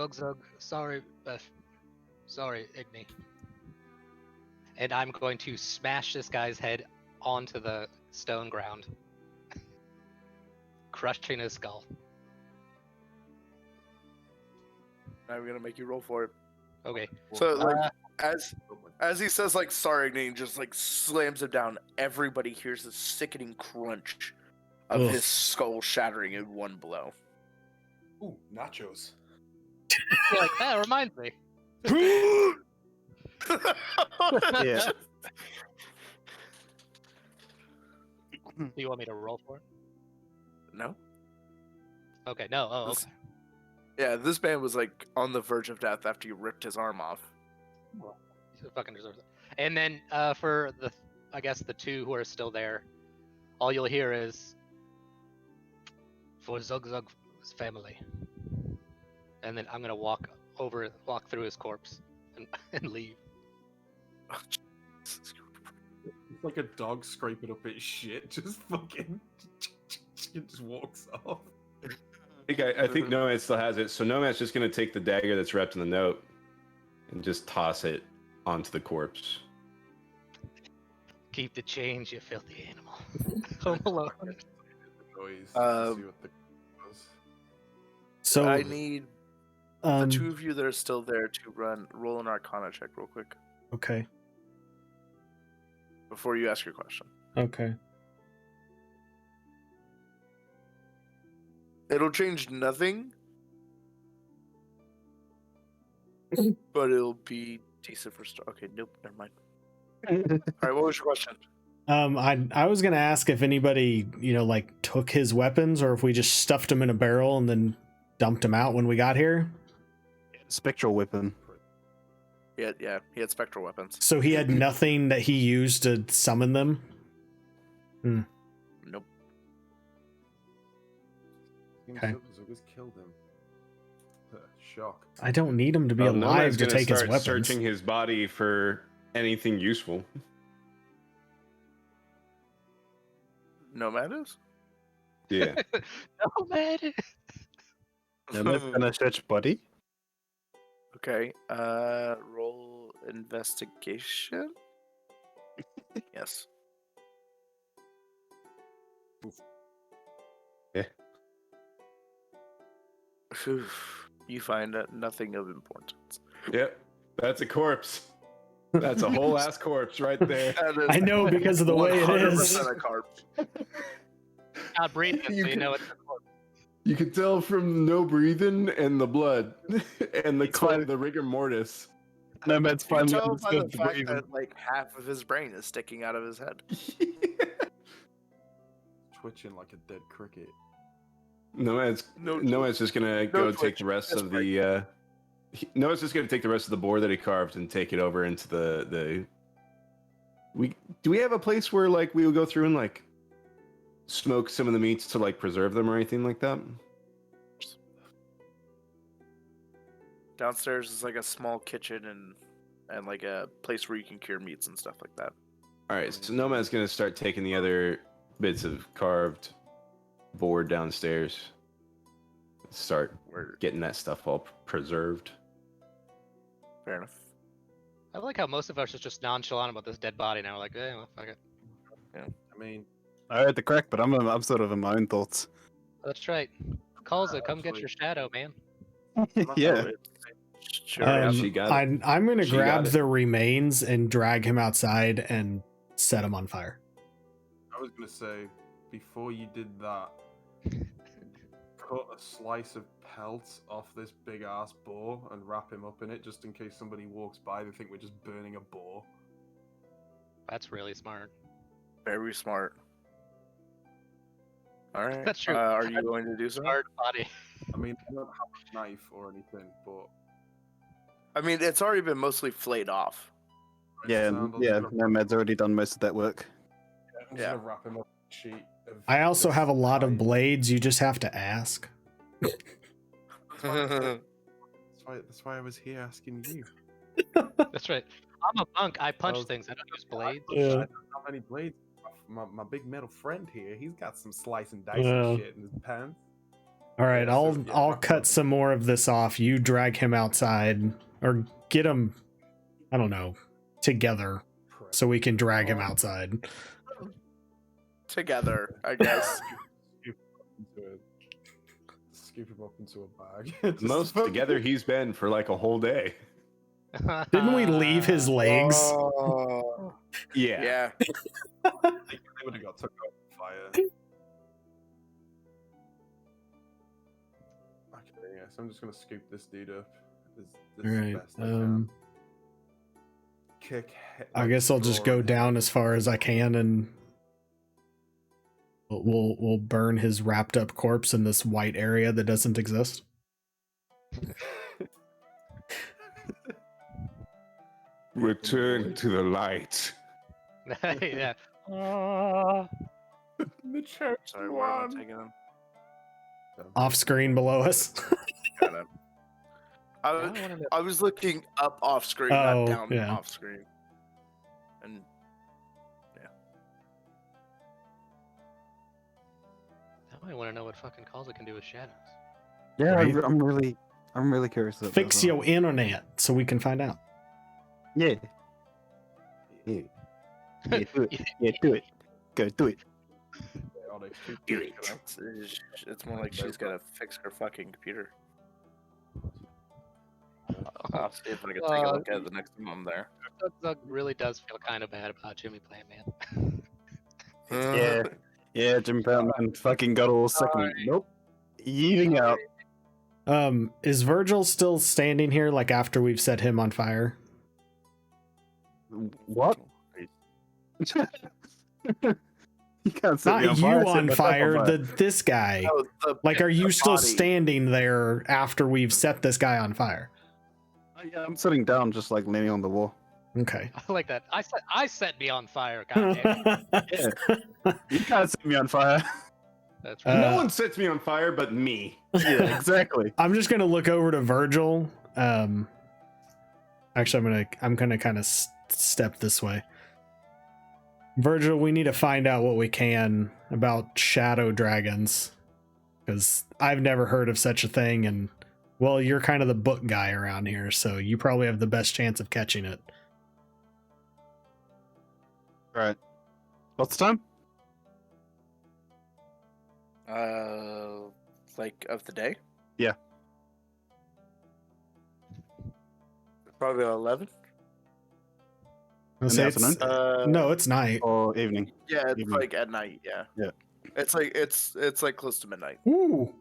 Zug, sorry, sorry, Igni. And I'm going to smash this guy's head onto the stone ground, crushing his skull. I'm gonna make you roll for it. Okay. So like as he says like sorry, and he just like slams him down, everybody hears a sickening crunch of Ugh. his skull shattering in one blow. Ooh, nachos. You're like, that reminds me. Yeah. Do you want me to roll for it? No. Okay, no. Oh, This- okay. Yeah, this man was like on the verge of death after you ripped his arm off. He fucking deserves it. And then for the, I guess the two who are still there, all you'll hear is for Zug Zug's family. And then I'm gonna walk through his corpse and leave. It's like a dog scraping up its shit, just fucking it just walks off. I think Nomad still has it, so Nomad's just gonna take the dagger that's wrapped in the note and just toss it onto the corpse. Keep the change, you filthy animal. Home Alone. Noise Um, to see what the was. So I need the um, two of you that are still there to roll an Arcana check real quick okay, before you ask your question. okay. It'll change nothing, but it'll be decent for start. Okay, nope, never mind. All right, what was your question? I was gonna ask if anybody, like took his weapons or if we just stuffed him in a barrel and then dumped him out when we got here. Spectral weapon. Yeah, he had spectral weapons. So he had nothing that he used to summon them. Nope. Okay. Zug killed him. Shock. I don't need him to be Nomad's alive to gonna take his start weapons. searching his body for anything useful. Nomad is? Yeah. No, man. Nomad's gonna search body. Okay, roll investigation? Yes. Yeah. You find nothing of importance. Yep. That's a corpse. That's a whole ass corpse right there. That is I know because of the way it is. 100% a corpse. Not breathing, so You you can- know it's a corpse. You can tell from no breathing and the blood and the It's fine. the rigor mortis. Nomad's You can finally tell by the understood the fact breathing. that like half of his brain is sticking out of his head. Twitching like a dead cricket. Nomad's just gonna go take twitch, the rest just of the Noah's just gonna take the rest of the boar that he carved and take it over into the do we have a place where like we would go through and like smoke some of the meats to like preserve them or anything like that? Downstairs is like a small kitchen and like a place where you can cure meats and stuff like that. Alright, so Nomad's gonna start taking the other bits of carved board downstairs. Start getting that stuff all preserved. Fair enough. I like how most of us are just nonchalant about this dead body now. We're like, well, fuck it. I mean, I heard the crack, but I'm sort of in my own thoughts. That's right. Kalza, come get actually- your shadow, man. Yeah. Sure. she got it. I'm gonna She grab got it. the remains and drag him outside and set him on fire. I was gonna say, before you did that, cut a slice of pelt off this big ass boar and wrap him up in it, just in case somebody walks by, they think we're just burning a boar. That's really smart. Very smart. All right. That's true. Are you going to do so? Smart body. I mean, I don't have a knife or anything, but I mean, it's already been mostly flayed off. Yeah, I'm just yeah. gonna- Nomad's already done most of that work. I'm just Yeah. gonna wrap him up in a sheet. Of I also this have a lot of hide. blades. You just have to ask. That's why I was here asking you. That's right. I'm a monk. I punch Well, things. I don't use blades. I don't have any blades. My big metal friend here, he's got some slice and dice Yeah. and shit in his pants. All right, Yeah, so, yeah, I'll wrap it cut up. some more of this off. You drag him outside, or get him, I don't know, together, so we can drag him outside. Together, I guess. Scoop him up into a bag. The Just most put- together he's been for like a whole day. Didn't we leave his legs? Oh, Yeah. yeah. They would have got took out on fire. Okay, yeah, so I'm just gonna scoop this dude up. As All right. best I can. I Like, guess I'll just go drawing- down as far as I can, and we'll burn his wrapped up corpse in this white area that doesn't exist. Return to the light. Yeah. The church Sorry, where am I one. taking him? Off screen below us. Got him. I don't wanna know- I was looking up off screen, Oh, not down yeah. off screen. And Now I want to know what fucking calls it can do with shadows. Yeah, Right. I'm really curious. About Fix that as well. your internet so we can find out. Yeah. Yeah. Yeah, do it. Yeah, do it. Go do it. Onyx, it's more like she's gotta fix her fucking computer. I'll see if I can take a look at it the next time I'm there. Zug really does feel kind of bad about Jimmy Plant Man. Yeah. Yeah, Jim Batman fucking got all second. Nope. Yeeting out. Is Virgil still standing here like after we've set him on fire? What? You can't set Not me on you fire. set on myself fire, this guy. Oh, Like, are you the still body. standing there after we've set this guy on fire? Yeah, I'm sitting down, just like leaning on the wall. Okay. I like that. I set me on fire. Goddamn. You can't set me on fire. That's right. No one sets me on fire but me. Yeah, exactly. I'm just gonna look over to Virgil. Actually, I'm gonna kind of step this way. Virgil, we need to find out what we can about shadow dragons, because I've never heard of such a thing, and well, you're kind of the book guy around here, so you probably have the best chance of catching it. Right. What's the time? Like of the day? Yeah. Probably 11. I'll In say the it's- afternoon? no, it's night. Or evening? Yeah, it's Evening. like at night. Yeah. Yeah. It's like close to midnight. Ooh,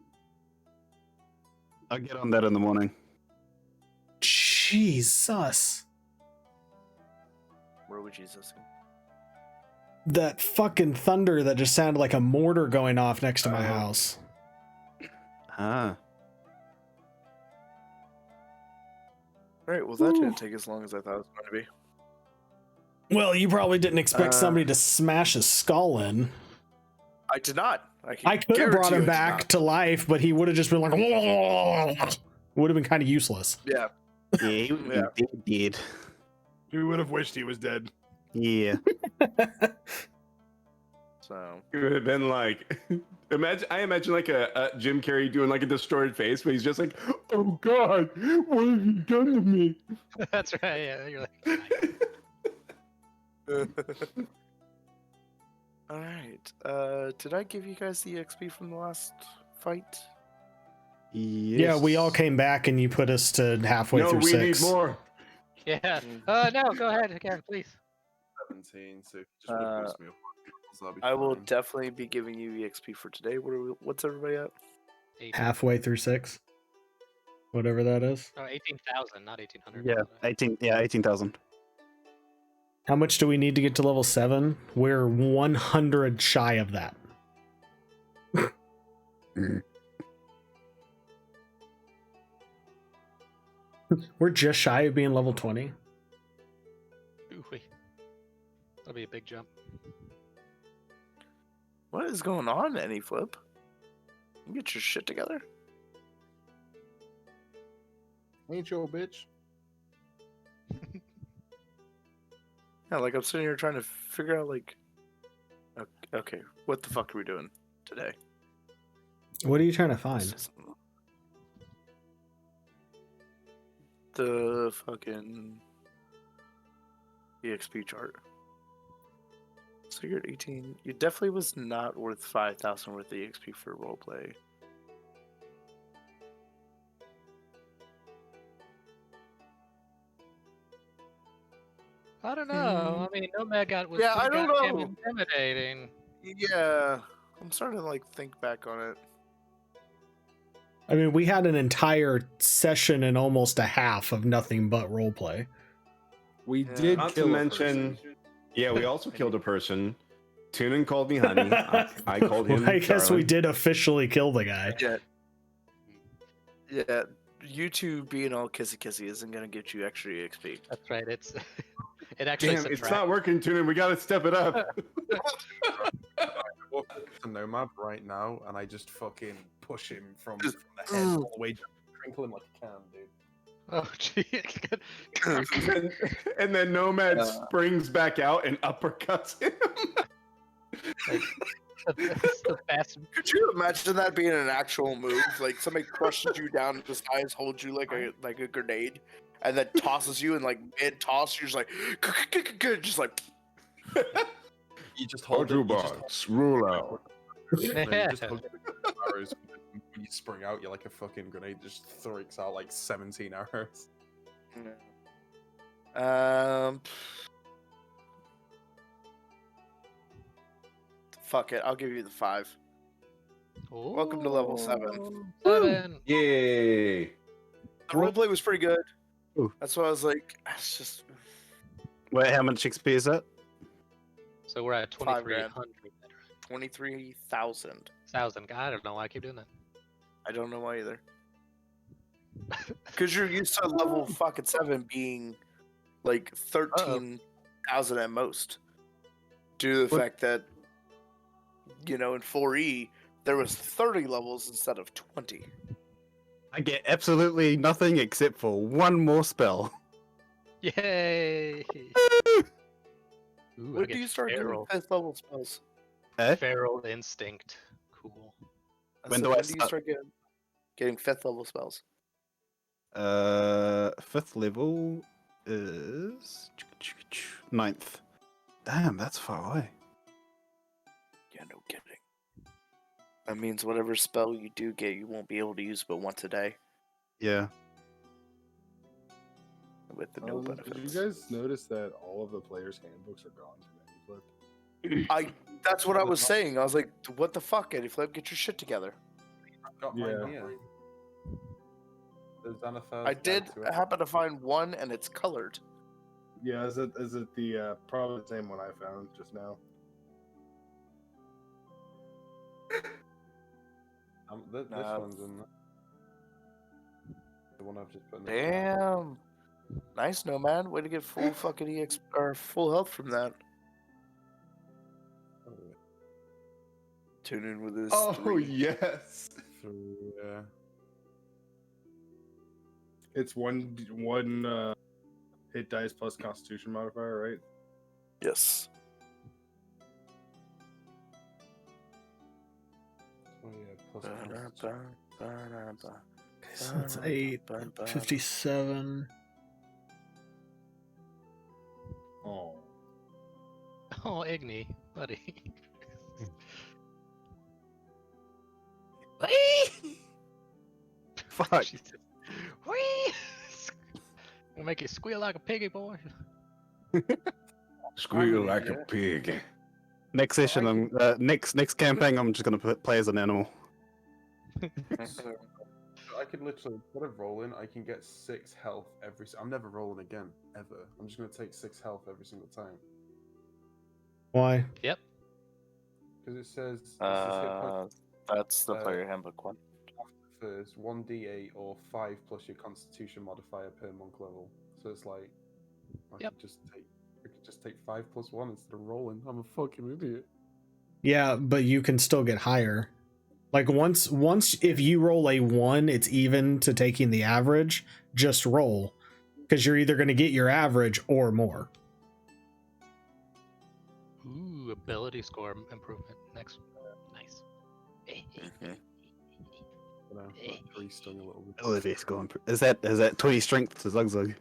I'll get on that in the morning. Jesus! Where would Jesus? That fucking thunder that just sounded like a mortar going off next to my Oh. house. Ah. All right. Well, that didn't take as long as I thought it was going to be. Well, you probably didn't expect Uh, somebody to smash his skull in. I did not. I could have brought guarantee him I did back not. to life, but he would have just been like, would have been kind of useless. Yeah. Yeah, he would Yeah. be dead. We would have wished he was dead. Yeah. So It would have been like, I imagine like a Jim Carrey doing like a distorted face, but he's just like, "Oh God, what have you done to me?" That's right. Yeah, you're like, all right. Did I give you guys the XP from the last fight? Yes. Yeah, we all came back and you put us to halfway No, through we 6. need more. yeah. No, go ahead again, please. 17, so if you just want to boost me up, that'll be I will fine. definitely be giving you the XP for today. What's everybody at? 18. Halfway through 6. Whatever that is. Oh, 18,000, not 1,800. Yeah, 18,000. How much do we need to get to level 7? We're 100 shy of that. We're just shy of being level 20. Ooh-wee. That'll be a big jump. What is going on, AnyFlip? You get your shit together. Ain't you a bitch? Yeah, like I'm sitting here trying to figure out like, okay, what the fuck are we doing today? What are you trying to find? The fucking EXP chart. So you're at 18. You definitely was not worth 5,000 worth of EXP for roleplay. I don't know. I mean, Nomad was Yeah, pretty I don't goddamn know. intimidating. Yeah, I'm starting to like think back on it. I mean, we had an entire session and almost a half of nothing but roleplay. We Yeah. did Not to kill a mention, person. yeah, we also killed a person. Tunin called me honey. I called him. Well, I guess we darling. did officially kill the guy. Yeah, you two being all kissy kissy isn't gonna get you extra EXP. That's right. It actually Damn, it's subtracts. not working, Tunin. We gotta step it up. I walk up to Nomad right now, and I just fucking push him from the head all the way down, crinkle him like a can, dude. Oh, gee. and then Nomad Yeah. springs back out and uppercuts him. That's the best. Could you imagine that being an actual move? Like somebody crushes you down to size, holds you like a grenade, and then tosses you, and like mid toss, you're just like, just like. You just hold it. You just Autobots, rule out. No, you just hold it with arrows. When you spring out, you're like a fucking grenade. Just throws out like 17 arrows. Fuck it, I'll give you the 5. Welcome to level 7. 7. Yay! The roleplay was pretty good. Ooh. That's why I was like, it's just Wait, how much XP is that? So we're at 5 grand. 2,300. 23,000. 1,000. I don't know why I keep doing that. I don't know why either. Because you're used to level fucking 7 being like 13,000 at most. Due to the What? fact that, you know, in 4E, there was 30 levels instead of 20. I get absolutely nothing except for one more spell. Yay! Ooh, I When get do you start feral. doing 5th level spells? Eh? Feral instinct. Cool. When So do I you start? start getting 5th level spells? 5th level is 9th. Damn, that's far away. Yeah, no kidding. That means whatever spell you do get, you won't be able to use but once a day Yeah. with the no Did benefits. you guys notice that all of the players' handbooks are gone from Flip? That's what I was saying. I was like, what the fuck, Eddie Flip? Get your shit together. I've got Yeah. mine here. The Xanathar's I Guide did to It. happen to find one, and it's colored. Yeah, is it the probably the same one I found just now? This Nah. one's in there. The one I've just put in the chat. Damn. Nice, Nomad. Way to get full fucking EX or full health from that. Oh, yeah. Tune in with this. Oh 3. yes. So, yeah. It's one hit dice plus Constitution modifier, right? Yes. Oh, yeah. Plus So that's 8, 57. Oh. Oh, Igni, buddy. Fuck. Jesus. Whee! Gonna make you squeal like a piggy, boy. Squeal like a pig. Next session, next campaign, I'm just gonna play as an animal. So, I could literally put a roll in. I can get 6 health every. I'm never rolling again, ever. I'm just gonna take 6 health every single time. Why? Yep. Because it says hit point That's the Uh, player handbook one. first 1d8 or 5 plus your Constitution modifier per monk level. So it's like I Yep. could just take 5 plus 1 instead of rolling. I'm a fucking idiot. Yeah, but you can still get higher. Like once if you roll a 1, it's even to taking the average. Just roll, because you're either going to get your average or more. Ooh, ability score improvement. Next. Nice. You know, like tree stung a little bit. Olivier's going. Is that 20 strength to Zugzug?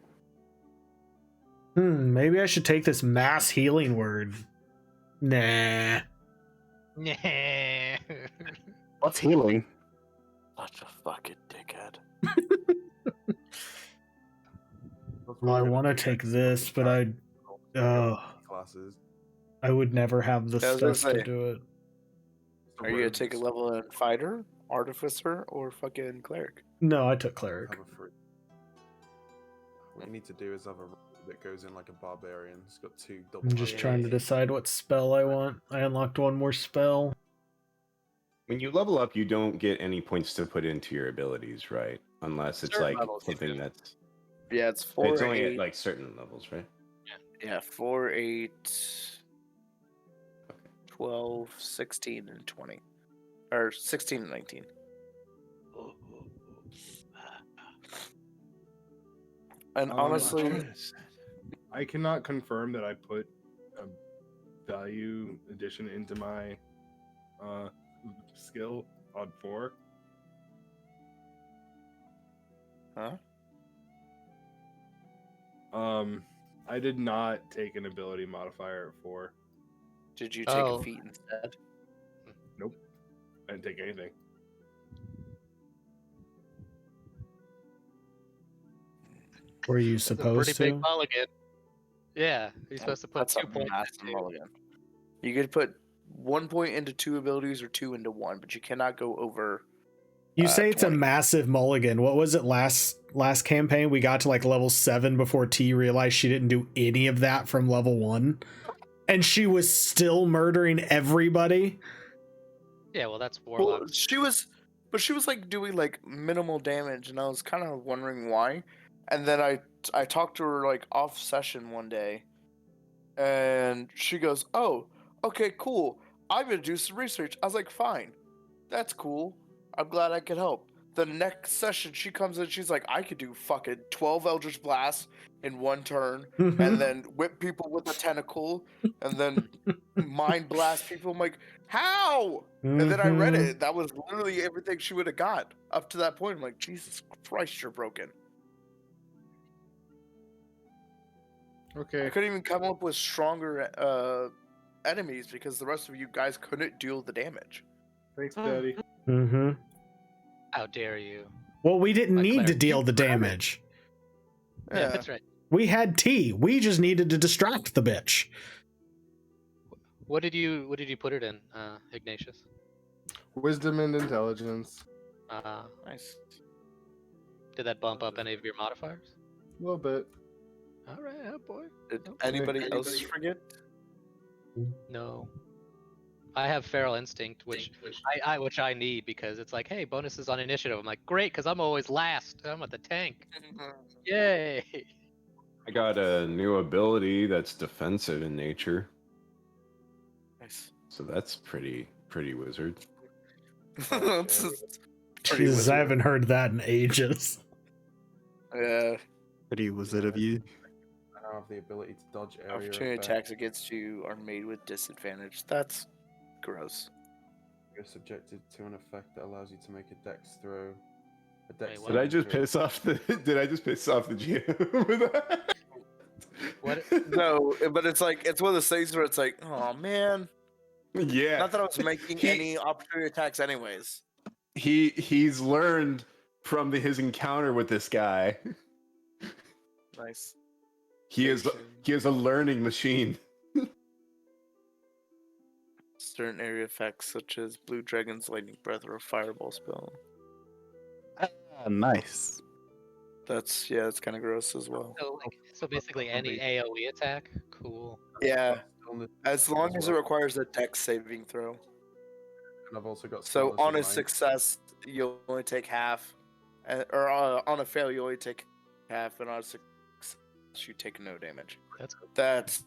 Maybe I should take this mass healing word. Nah. Yeah. What's healing? Such a fucking dickhead. Well, I want to take this, but Classes. I would never have the I was gonna stuff to say, do it. Are you gonna take a level in fighter, artificer, or fucking cleric? No, I took cleric. Have a free. What you need to do is have a rogue that goes in like a barbarian. It's got 2 double. I'm just trying to decide what spell I want. I unlocked one more spell. When you level up, you don't get any points to put into your abilities, right? Unless it's Certain like levels you something do. that's. Yeah, it's 4, It's only 8. at like certain levels, right? Yeah, 4, 8, 12, 16, and 20. Or 16 and 19. And honestly, I cannot confirm that I put a value addition into my skill on 4. huh? I did not take an ability modifier at 4. Did you take a feat instead? Nope. I didn't take anything. Were you That's a supposed pretty big to? mulligan. Yeah, he's supposed to put That's 2 a points. massive into- mulligan. You could put 1 point into 2 abilities or 2 into 1, but you cannot go over. You say it's 20. a massive mulligan. What was it last campaign? We got to like level 7 before T realized she didn't do any of that from level 1. And she was still murdering everybody. Yeah, well, that's Well, warlock. she was like doing like minimal damage, and I was kind of wondering why. And then I talked to her like off session one day, and she goes, "Oh, okay, cool. I'm gonna do some research." I was like, "Fine, that's cool. I'm glad I could help." The next session, she comes in, she's like, "I could do fucking 12 Eldritch Blasts in 1 turn, and then whip people with a tentacle, and then mind blast people." I'm like, "How?" And then I read it. That was literally everything she would have got up to that point. I'm like, Jesus Christ, you're broken. I Okay. couldn't even come up with stronger enemies because the rest of you guys couldn't deal the damage. Thanks, Daddy. Mm-hmm. How dare you? Well, we didn't My need to cleric. deal the damage. Yeah, that's right. We had T. We just needed to distract the bitch. What did you put it in, Ignatius? Wisdom and intelligence. Nice. Did that bump up any of your modifiers? A little bit. All right, oh boy. Did anybody else forget? No. I have feral instinct, which I need because it's like, hey, bonuses on initiative. I'm like, great, because I'm always last. I'm at the tank. Yay! I got a new ability that's defensive in nature, Nice. so that's pretty wizard. That's pretty Jesus, wizard. I haven't heard that in ages. Yeah. Pretty wizard of you. I have the ability to dodge area Opportunity effects. attacks against you are made with disadvantage. That's gross. You're subjected to an effect that allows you to make a dex throw. A dex Wait, Did I what? just piss off the? Did I just piss off the GM with that? What? No, but it's like it's one of those things where it's like, oh man. Yeah. Not that I was making any opportunity attacks anyways. He's learned from his encounter with this guy. Nice. He is a learning machine. Certain area effects such as Blue Dragon's Lightning Breath or a Fireball spell. Ah, nice. That's kind of gross as well. So basically any AoE attack? Cool. Yeah, Stillness as long as as it well. requires a dex saving throw. And I've also got So stillness on of a mind. success, you'll only take half, or on a fail, you only take half, and on a success, you take no damage. That's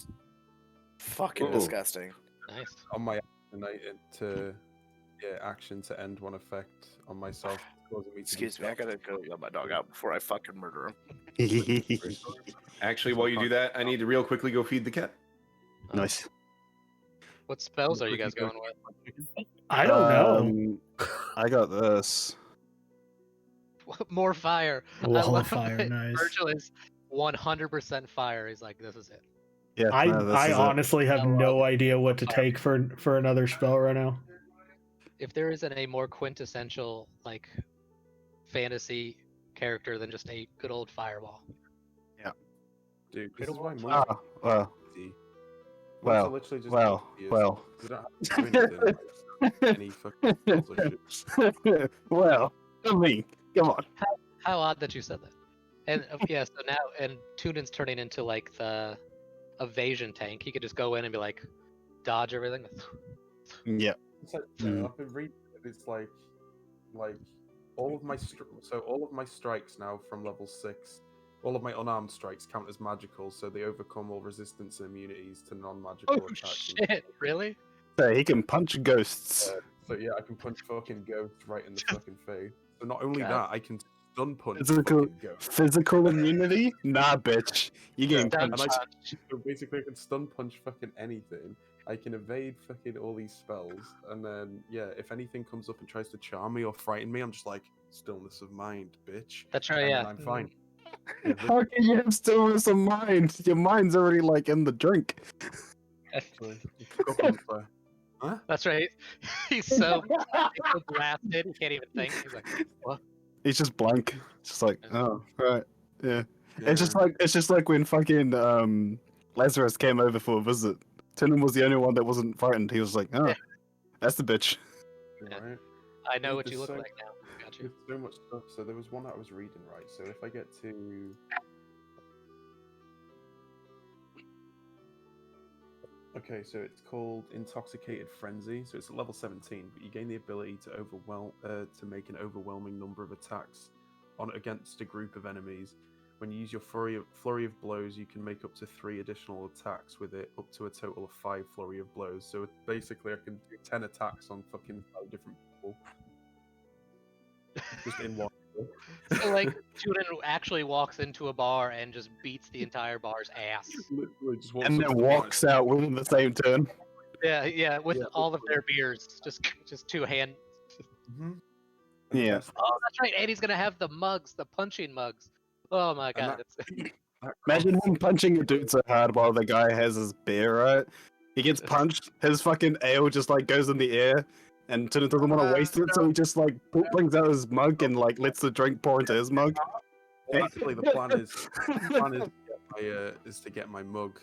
fucking Ooh. disgusting. Nice. On my action to end one effect on myself. causing me to Excuse me, I gotta go let my dog out before I fucking murder him. Actually, while you do that, I need to real quickly go feed the cat. Nice. What spells are you guys going with? I don't know. I got this. More fire. A I wall of love fire, that nice. Virgil is 100% fire. He's like, this is it. Yeah, I no, this I is it. honestly have I love no it. idea what to Fire. take for another spell right now. If there isn't a more quintessential like fantasy character than just a good old fireball. Dude, this is It'll why work. monks Ah, well, are easy. Monks are well, literally just well, easier, well. They don't have to do anything. Like, any fucking spells or shit. Well, I mean, come on. How odd that you said that. And yeah, so now and Tunin's turning into like the evasion tank. He could just go in and be like, dodge everything. Yeah. It's like, Mm. I've been reading it. It's like all of my all of my strikes now from level 6, all of my unarmed strikes count as magical, so they overcome all resistance and immunities to non-magical Oh attacks. shit! Really? So he can punch ghosts. So yeah, I can punch fucking ghosts right in the fucking face. So not only God. that, I can stun punch Physical, fucking ghosts. physical immunity? Nah, bitch. You getting Stun punched. punch. So basically, I can stun punch fucking anything. I can evade fucking all these spells, and then yeah, if anything comes up and tries to charm me or frighten me, I'm just like stillness of mind, bitch. That's right. And Yeah. then I'm fine. How can you have stillness of mind? Your mind's already like in the drink. That's right. He's so blasted. He can't even think. He's like, what? He's just blank. Just like, oh, right. Yeah. Yeah. It's just like when fucking Lazarus came over for a visit. Tinin was the only one that wasn't frightened. He was like, oh, Yeah. that's the bitch. Right. I know Dude, what you there's look so- like now. Got you. There's so much stuff. So there was one that I was reading, right? So if I get to okay, so it's called Intoxicated Frenzy. So it's at level 17, but you gain the ability to to make an overwhelming number of attacks against a group of enemies. When you use your flurry of blows, you can make up to 3 additional attacks with it, up to a total of 5 flurry of blows. So basically, I can do 10 attacks on fucking 5 different people, just in one. So like, Tunin actually walks into a bar and just beats the entire bar's ass. Literally just And then walks out within the same turn. Yeah, yeah, with Yeah, all of their beers, just two hand. Yeah. Oh, that's right. And he's gonna have the mugs, the punching mugs. Oh my god, it's Imagine him punching a dude so hard while the guy has his beer, right? He gets punched, his fucking ale just like goes in the air, and Tinin doesn't want to waste it, so he just like brings out his mug and like lets the drink pour into his mug. Well, actually, the plan is to get my mug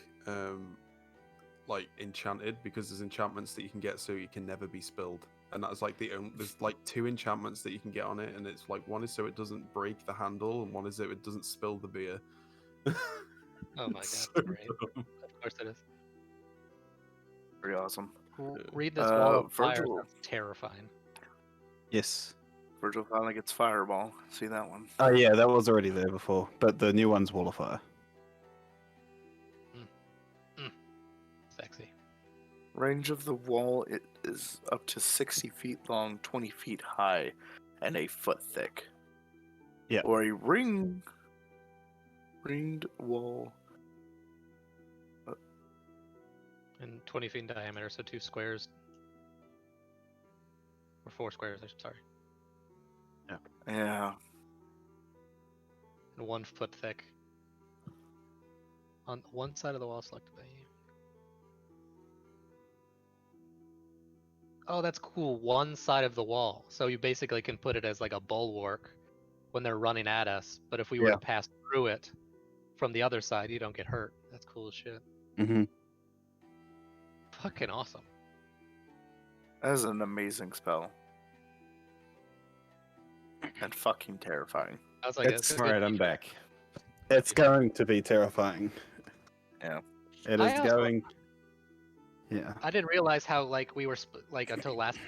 like enchanted, because there's enchantments that you can get so it can never be spilled, and that's like there's like 2 enchantments that you can get on it, and it's like one is so it doesn't break the handle, and one is so it doesn't spill the beer. oh my god, So great. dumb. Of course it is. Pretty awesome. Read this wall of fire. Virgil. Sounds terrifying. Yes. Virgil finally gets fireball. See that one? Oh yeah, that was already there before, but the new one's Wall of Fire. Sexy. Range of the wall it is up to 60 feet long, 20 feet high, and a foot thick. Yeah. Or a ringed wall. And 20 feet in diameter, so 2 squares. Or 4 squares, I'm sorry. Yeah. And 1 foot thick. On one side of the wall selected by you. Oh, that's cool. One side of the wall. So you basically can put it as like a bulwark when they're running at us. But if we were Yeah. to pass through it from the other side, you don't get hurt. That's cool as shit. Mm-hmm. Fucking awesome. That is an amazing spell. And fucking terrifying. I was like, It's that's All right, I'm back. It's going to be terrifying. Yeah. It I is also- going. Yeah. I didn't realize how like we were like until last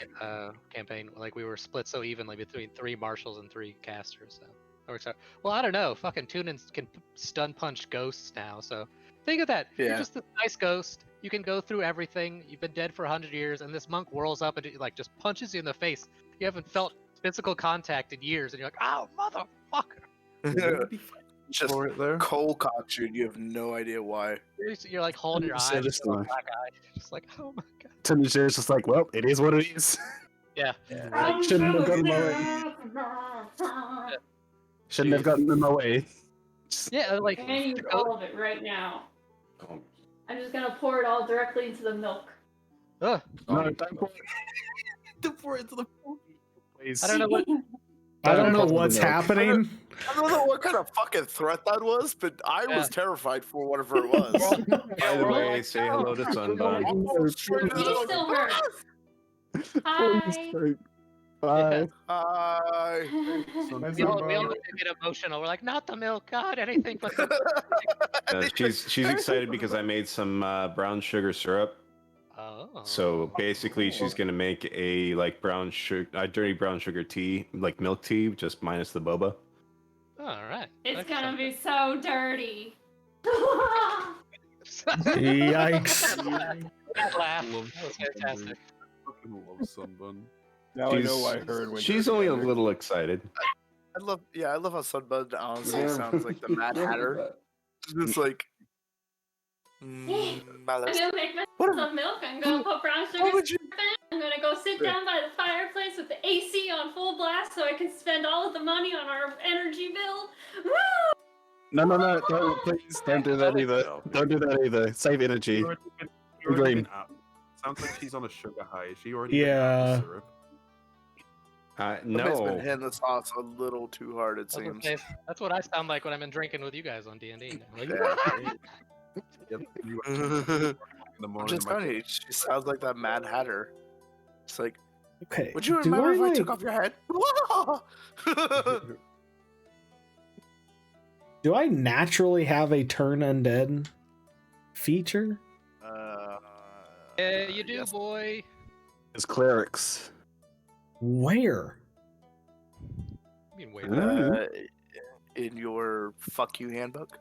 campaign, like we were split so evenly between 3 marshals and 3 casters. So that works out. Well, I don't know. Fucking Tunin can stun punch ghosts now. So think of that. You're Yeah. just this nice ghost. You can go through everything. You've been dead for 100 years, and this monk whirls up and like just punches you in the face. You haven't felt physical contact in years, and you're like, "Oh, motherfucker!" Just For it there. cold cocks you, and you have no idea why. You're like holding your eyes, So just like- black eye, just like, "Oh my god." Tinin is just like, well, it is what it is. Yeah. Shouldn't have gone my way. Shouldn't have gotten in my way. Yeah, like I'm gonna use all of it right now. I'm just gonna pour it all directly into the milk. ugh, No, don't pour Pour it into the I don't know what. I don't know pour the what's milk. happening. I don't know what kind of fucking threat that was, but I Yeah. was terrified for whatever it was. By the way, say hello to Sunburn. He still hurts. Hi. Bye. Hi. We all get emotional. We're like, not the milk, God, anything but the. She's excited because I made some brown sugar syrup. Oh. So basically, she's gonna make a like dirty brown sugar tea, like milk tea, just minus the boba. All right. It's gonna be so dirty. Yikes. That laugh. That was fantastic. I fucking love Sunburn. Now I know why her and Winter She's are only a together. little excited. I love how Sunbud honestly sounds like the Mad Hatter. It's like, I'm my lips. gonna make myself some milk. I'm gonna put brown sugar What would you? syrup in. I'm gonna go sit down by the fireplace with the AC on full blast so I can spend all of the money on our energy bill. Woo! No, don't, please don't do that either. Don't do that either. Save energy. Green. Sounds like she's on a sugar high. Is she already been out Yeah. the syrup? Somebody's been No. hitting the sauce a little too hard, it I was gonna seems. say, that's what I sound like when I'm in drinking with you guys on D&D. Like, Yep. You were in the I'm morning. just in my telling you, she sounds like that Mad Hatter. It's like, Okay. would you do remember if I like- took off your head? Do I naturally have a turn undead feature? yeah, you do, yes. boy. It's clerics. Where? I mean, wait. In your fuck you handbook.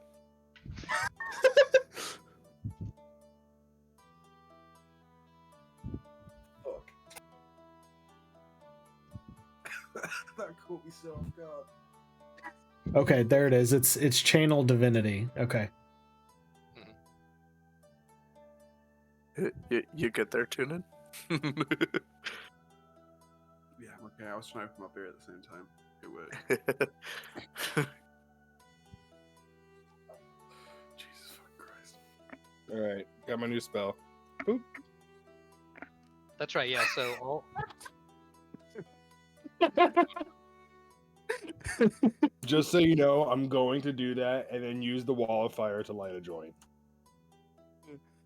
That caught me so off guard. Okay, there it is. It's channel divinity. Okay. You get there, tuning. Yeah, okay. I was trying to open my beer at the same time. It worked. Jesus fucking Christ. All right, got my new spell. That's right. Yeah. So all. Just so you know, I'm going to do that and then use the wall of fire to light a joint.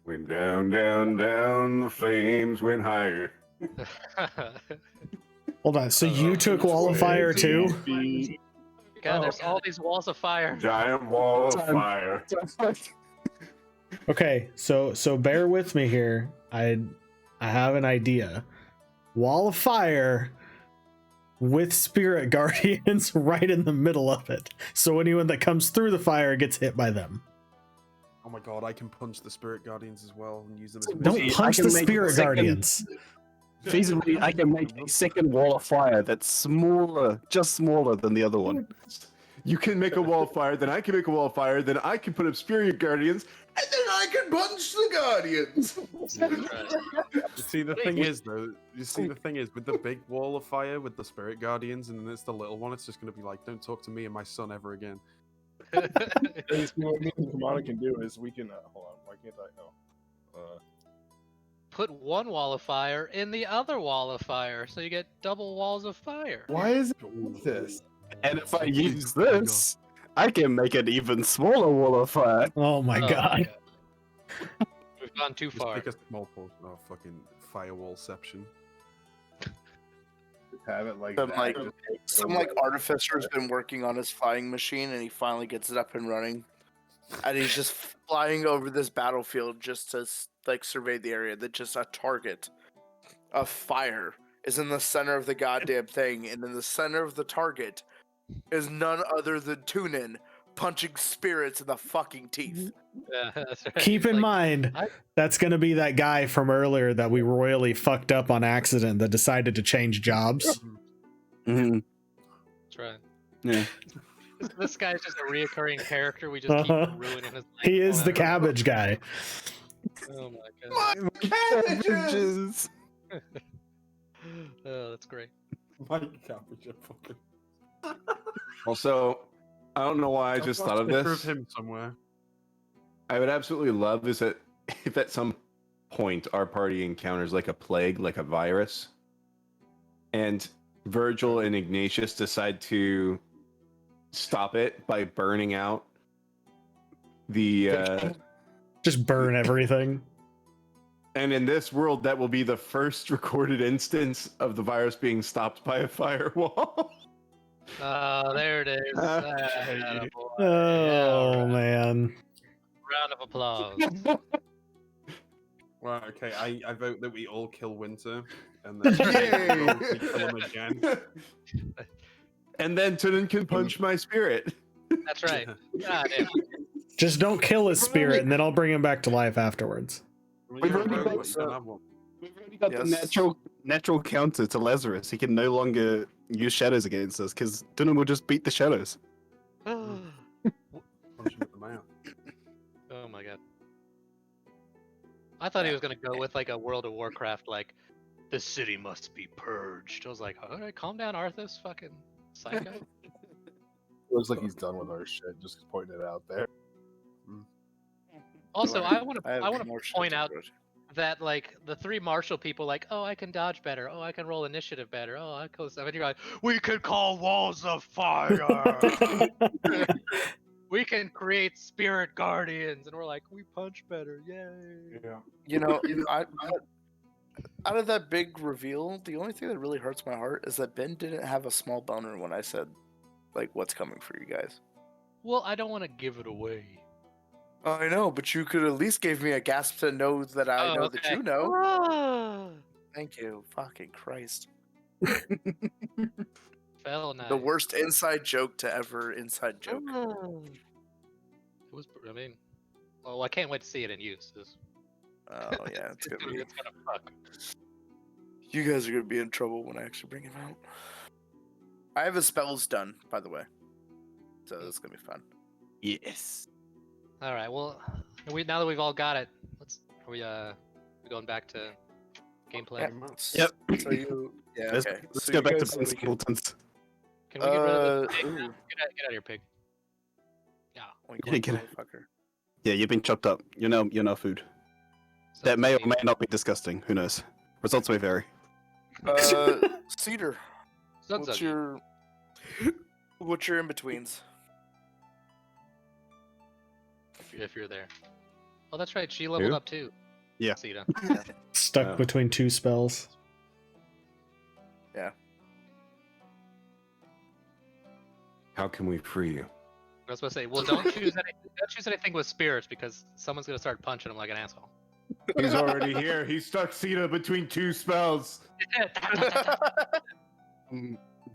Went down, down, down, the flames went higher. Hold on. So you took wall of fire too? God, there's all these walls of fire. Giant wall of fire. Okay, so bear with me here. I have an idea. Wall of fire with spirit guardians right in the middle of it. So anyone that comes through the fire gets hit by them. Oh my god, I can punch the spirit guardians as well and use them as Don't See, punch I the can make spirit second- guardians. Feasibly, I can make a second wall of fire that's smaller, just smaller than the other one. You can make a wall of fire, then I can make a wall of fire, then I can put up spirit guardians, and then I can punch the guardians. You see, the thing is, though, with the big wall of fire with the spirit guardians, and then it's the little one, it's just going to be like, don't talk to me and my son ever again. Hey, see what me and Kamana can do is we can hold on. Why can't I? Oh, Put one wall of fire in the other wall of fire, so you get double walls of fire. why is it like this? And if I use this, I can make an even smaller wall of fire. Oh my god. We've gone too Just far. make a small portion of fucking firewallception. Have it like Some that. like just take some the like way. artificer's been working on his flying machine, and he finally gets it up and running, and he's just flying over this battlefield just to like survey the area. That just a target of fire is in the center of the goddamn thing, and in the center of the target is none other than Tunin punching spirits in the fucking teeth. Yeah, that's right. Keep in Like, mind, that's going to be that guy from earlier that we royally fucked up on accident that decided to change jobs. Mm-hmm. That's right. Yeah. This guy's just a reoccurring character. We just Uh-huh. keep ruining his life. He is the forever. cabbage guy. Oh my god. Cabbages. Oh, that's great. My cabbage are fucking. Also, I don't know why I I've just got thought a of picture this. him somewhere. I would absolutely love is that if at some point our party encounters like a plague, like a virus, and Virgil and Ignatius decide to stop it by burning out the Just burn everything. and in this world that will be the first recorded instance of the virus being stopped by a firewall. Oh, there it is. Okay. Attaboy. Oh Yeah, man. round of applause. Well, okay, I vote that we all kill Winter, and then Yay! we kill him again. And then Tunin can punch my spirit. That's right. God damn. Just don't kill his spirit, and then I'll bring him back to life afterwards. Well, We've you're a already robot, got you don't have one. We've already got the Yes. natural counter to Lazarus. He can no longer use shadows against us because Dunham will just beat the shadows. Oh Punch him at the mouth. my god. I thought he was gonna go with like a World of Warcraft, like the city must be purged. I was like, all right, calm down, Arthas, fucking psycho. Looks like he's done with our shit. Just pointing it out there. Also, I want I have to more shit point to out do. that like the three martial people, like, oh, I can dodge better. Oh, I can roll initiative better. Oh, I can stuff. And you're like, we could call walls of fire. We can create spirit guardians, and we're like, we punch better. Yay! Yeah. You know, out of that big reveal, the only thing that really hurts my heart is that Ben didn't have a small boner when I said, like, what's coming for you guys. Well, I don't want to give it away. I know, but you could at least give me a gasp to know that I Oh, know that okay. you know. Ah, Thank you. Fucking Christ. fell nice. The worst inside joke to ever inside joke. It was. I mean, well, I can't wait to see it in use. Oh yeah, it's gonna be. It's gonna fuck. You guys are gonna be in trouble when I actually bring him out. I have his spells done, by the way, so it's gonna be fun. Yes. All right. Well, now that we've all got it, are we going back to gameplay? Yep. So you, yeah, Let's, okay. let's So go you back to guys- playing simpletons. Can we get rid of this pig? ooh. Get out of here, pig. Yeah. Oink, Yeah, oink, get it. motherfucker. Yeah, you've been chopped up. You're now food. That may or may not be disgusting. Who knows? Results may vary. Cedar. Zug What's Zuggy. your in betweens? If you're there. Oh, that's right. She leveled Who? up too. Yeah. Sita. Stuck Oh. between two spells. How can we free you? I was supposed to say, well, don't choose anything with spirits because someone's gonna start punching him like an asshole. He's already here. He's stuck Sita between two spells.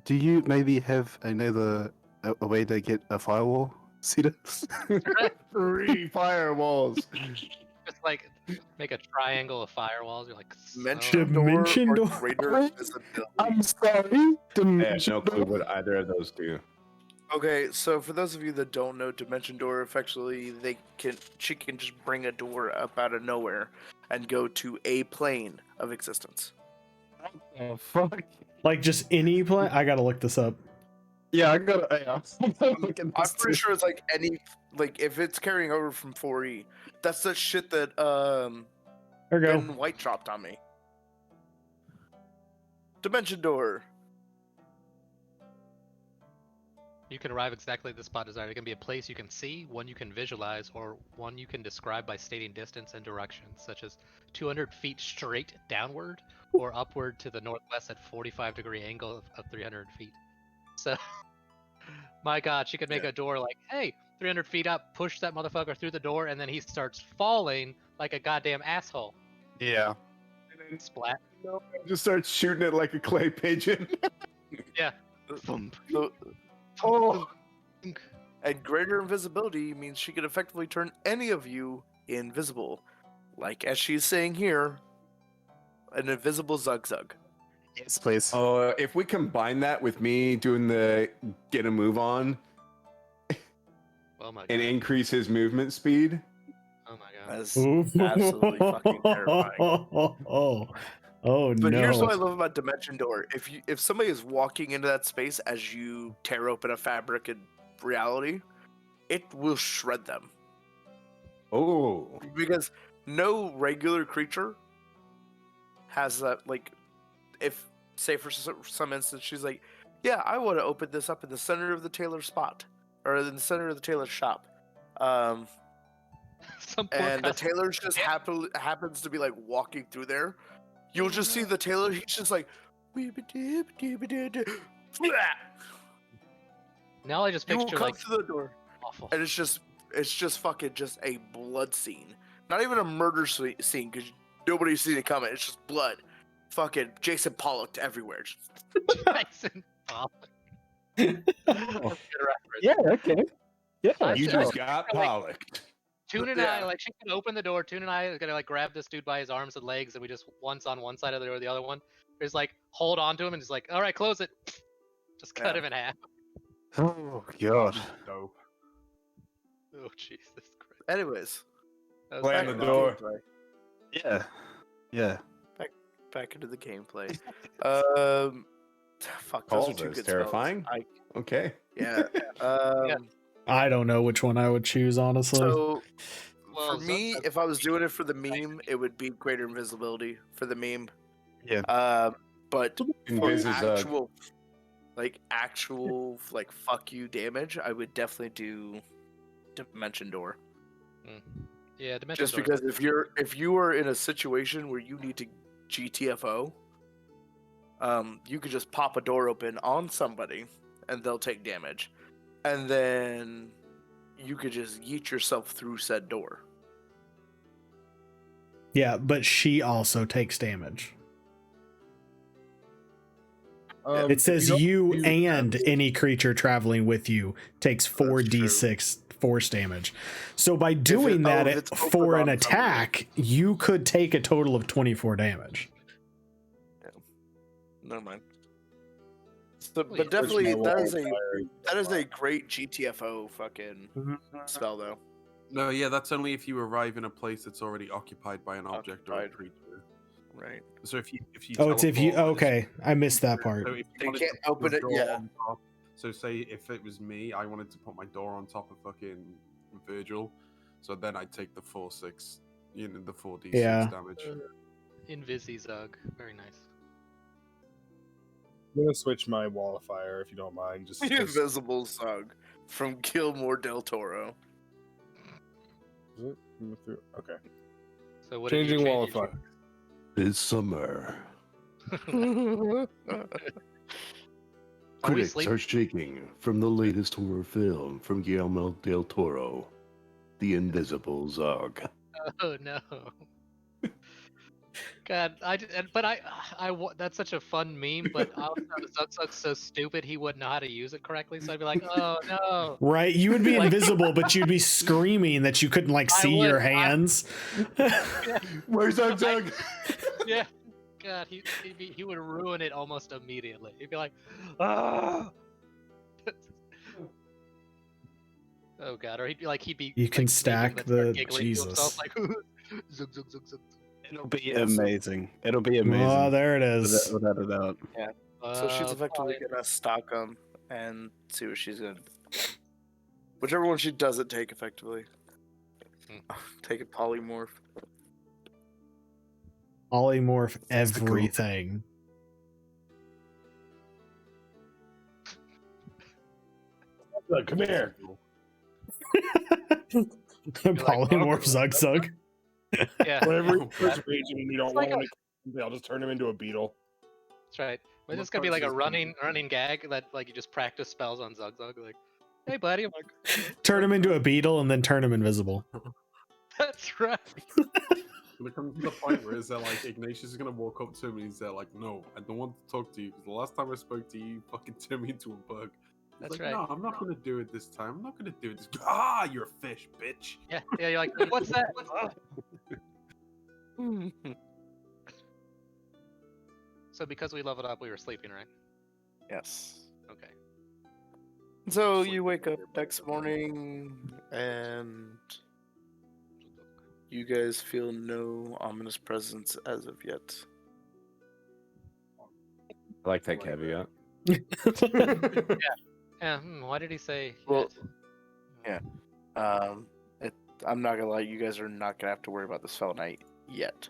Do you maybe have a way to get a firewall, Cedar? 3 firewalls. Just like make a triangle of firewalls. You're like, Dimension Dimension door or door? greater visibility? I'm sorry. I have no clue what either of those do. Okay, so for those of you that don't know, Dimension Door, effectively, she can just bring a door up out of nowhere and go to a plane of existence. Oh fuck. Like just any plane. I gotta look this up. Yeah, I got it. I'm pretty sure it's like any, like if it's carrying over from 4E, that's the shit that There we go. Ben White dropped on me. Dimension Door. you can arrive exactly at the spot desired. It can be a place you can see, one you can visualize, or one you can describe by stating distance and direction, such as 200 feet straight downward or upward to the northwest at 45-degree angle of 300 feet. So, my god, she could make a door like, hey, 300 feet up, push that motherfucker through the door, and then he starts falling like a goddamn asshole. Yeah. Splat. Just starts shooting it like a clay pigeon. Yeah. So, Oh. and greater invisibility means she could effectively turn any of you invisible. Like, as she's saying here, an invisible Zug Zug. Yes, please. Oh, if we combine that with me doing the get a move on Oh my god. and increase his movement speed, Oh my god. That's absolutely fucking terrifying. Oh But no. here's what I love about Dimension Door. If somebody is walking into that space as you tear open a fabric and reality, it will shred them. Oh, Because no regular creature has that, like, if, say, for some instance, she's like, yeah, I want to open this up in the center of the tailor spot, or in the center of the tailor shop. Some poor And the customer. tailor's just happens to be, like, walking through there. You'll just see the tailor, he's just like, Now I just you will picture come like to the door, awful. and it's just fucking just a blood scene. Not even a murder scene, because nobody's seen it coming. It's just blood. Fucking Jason Pollock everywhere. Jason Pollock. That's a good reference. Yeah, okay. Yeah, I You said- just got like- pollocked. Toon and Yeah. I, like, she can open the door. Toon and I are gonna like grab this dude by his arms and legs, and we just once on one side of the door, the other one. Just like hold on to him and just like, all right, close it. Just cut Yeah. him in half. Oh god. Dope. Oh Jesus Christ. Anyways, That was Slam back the into door. gameplay. Yeah. Yeah. Back into the gameplay. Fuck, those Calls are two is good terrifying. spells. okay. Yeah. I don't know which one I would choose, honestly. So Well, for me, Zug- if I was doing it for the meme, it would be greater invisibility for the meme. Yeah. But for Invisizug. actual fuck you damage, I would definitely do Dimension Door. Yeah, Dimension Just Door. because if you are in a situation where you need to GTFO, you could just pop a door open on somebody and they'll take damage, and then you could just yeet yourself through said door. Yeah, but she also takes damage. It says you and any creature traveling with you takes 4d6 force damage. So by doing that if it's open for an on attack, you could take a total of 24 damage. Never mind. So, Well, but definitely my that is wildfire. a great GTFO fucking spell though. No, yeah, that's only if you arrive in a place that's already occupied by an object or a Occupied. creature. Right. So if you Oh, it's if you teleport- okay. I missed that part. So if you They wanted can't to put open your it, door yeah. on top- so say if it was me, I wanted to put my door on top of fucking Virgil, so then I'd take the 4-6, the 4d6 Yeah. damage. Invisizug. Very nice. I'm gonna switch my wall of fire if you don't mind. Just Invisible Zug from Gilmore del Toro. okay. So what did you Changing wall of change? fire. It's summer. Are we Critics asleep? are shaking from the latest horror film from Guillermo del Toro, The Invisible Zog. Oh no. God, that's such a fun meme, but also Zugzug's so stupid he wouldn't know how to use it correctly, so I'd be like, oh no. Right? You would be Like- invisible, but you'd be screaming that you couldn't I see would. your hands. Where's that Doug? Yeah. God, he would ruin it almost immediately. He'd be like, ah. Oh god, or he'd be. You can like, stack sleeping, but start the- giggling to himself, Jesus. like, zug zug zug zug. It'll be amazing. It'll be amazing. Oh, there it is. Without a doubt. So she's effectively gonna stock them and see what she's gonna. Whichever one she doesn't take effectively. Take a polymorph. Polymorph everything. Look, come here. Polymorph Zug Zug. Yeah, Whenever he starts raging and you don't It's like want him to, I'll just turn him into a beetle. that's right. But it's gonna be like a running gag that like you just practice spells on Zug Zug, like, hey buddy, I'm like, Turn him into a beetle and then turn him invisible. that's right. When it comes to the point where is that like Ignatius is gonna walk up to him and he's there like, no, I don't want to talk to you because the last time I spoke to you, you fucking turned me into a bug. He's That's like, right. No, I'm not gonna do it this time. I'm not gonna do it this. Ah, you're a fish, bitch. Yeah, yeah, you're like, what's that? So because we leveled up, we were sleeping, right? Yes. Okay. So you wake up next morning and you guys feel no ominous presence as of yet. I like that caveat. Yeah. Why did he say? Well, yet? yeah. I'm not gonna lie, you guys are not gonna have to worry about this Fell Knight yet.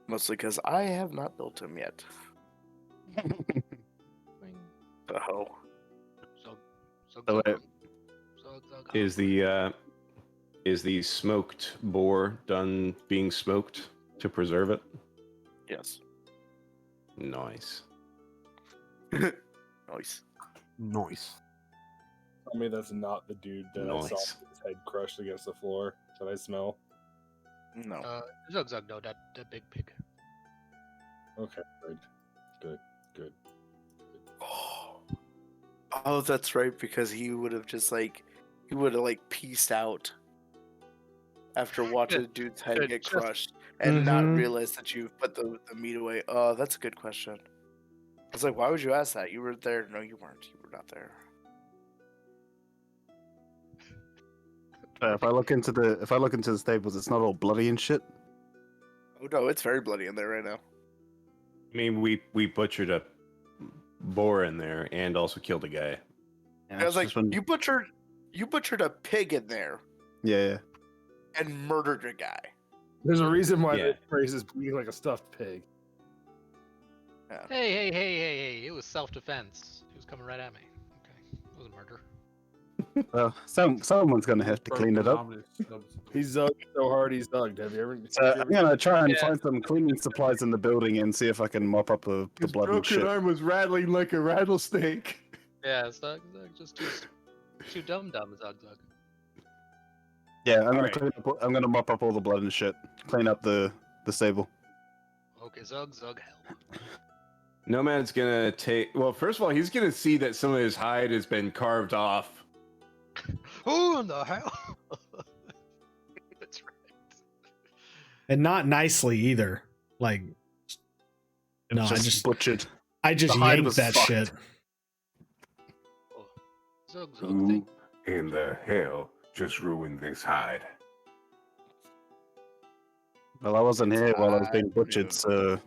Mostly because I have not built him yet. Oh. Oh, wait. Is the smoked boar done being smoked to preserve it? Yes. Nice. Nice. Nice. Tell me that's not the dude that I saw Nice. with his head crushed against the floor that I smell. No. Zug Zug, no, that big pig. Okay, good. Oh, that's right, because he would have pieced out after watching a dude's head get crushed and not Mhm. realize that you put the meat away. Oh, that's a good question. I was like, why would you ask that? You were there. No, you weren't. You were not there. If I look into the stables, it's not all bloody and shit. Oh no, it's very bloody in there right now. I mean, we butchered a boar in there and also killed a guy. Yeah, I was like, just when- you butchered a pig in there yeah. and murdered a guy. There's a reason why Yeah. this phrase is bleeding like a stuffed pig. Yeah. Hey! It was self-defense. He was coming right at me. Okay, it was a murder. Well, someone's gonna have to clean it up. He's zugged so hard he's zugged. Have you ever? So I'm gonna try and Yeah. find some cleaning supplies in the building and see if I can mop up the His blood and broken shit. arm was rattling like a rattlesnake. Yeah, Zug, just too dumb, Zug. Yeah, I'm gonna Alright. I'm gonna mop up all the blood and shit. Clean up the stable. Okay, Zug, help. Nomad's gonna take. Well, first of all, he's gonna see that some of his hide has been carved off. Who in the hell? That's right. And not nicely either. Like, no, It's I just butchered. I just the hide yanked was that fucked. shit. Oh. Zug, Who thank in the hell just ruined this hide? Well, I wasn't here while I was being butchered, so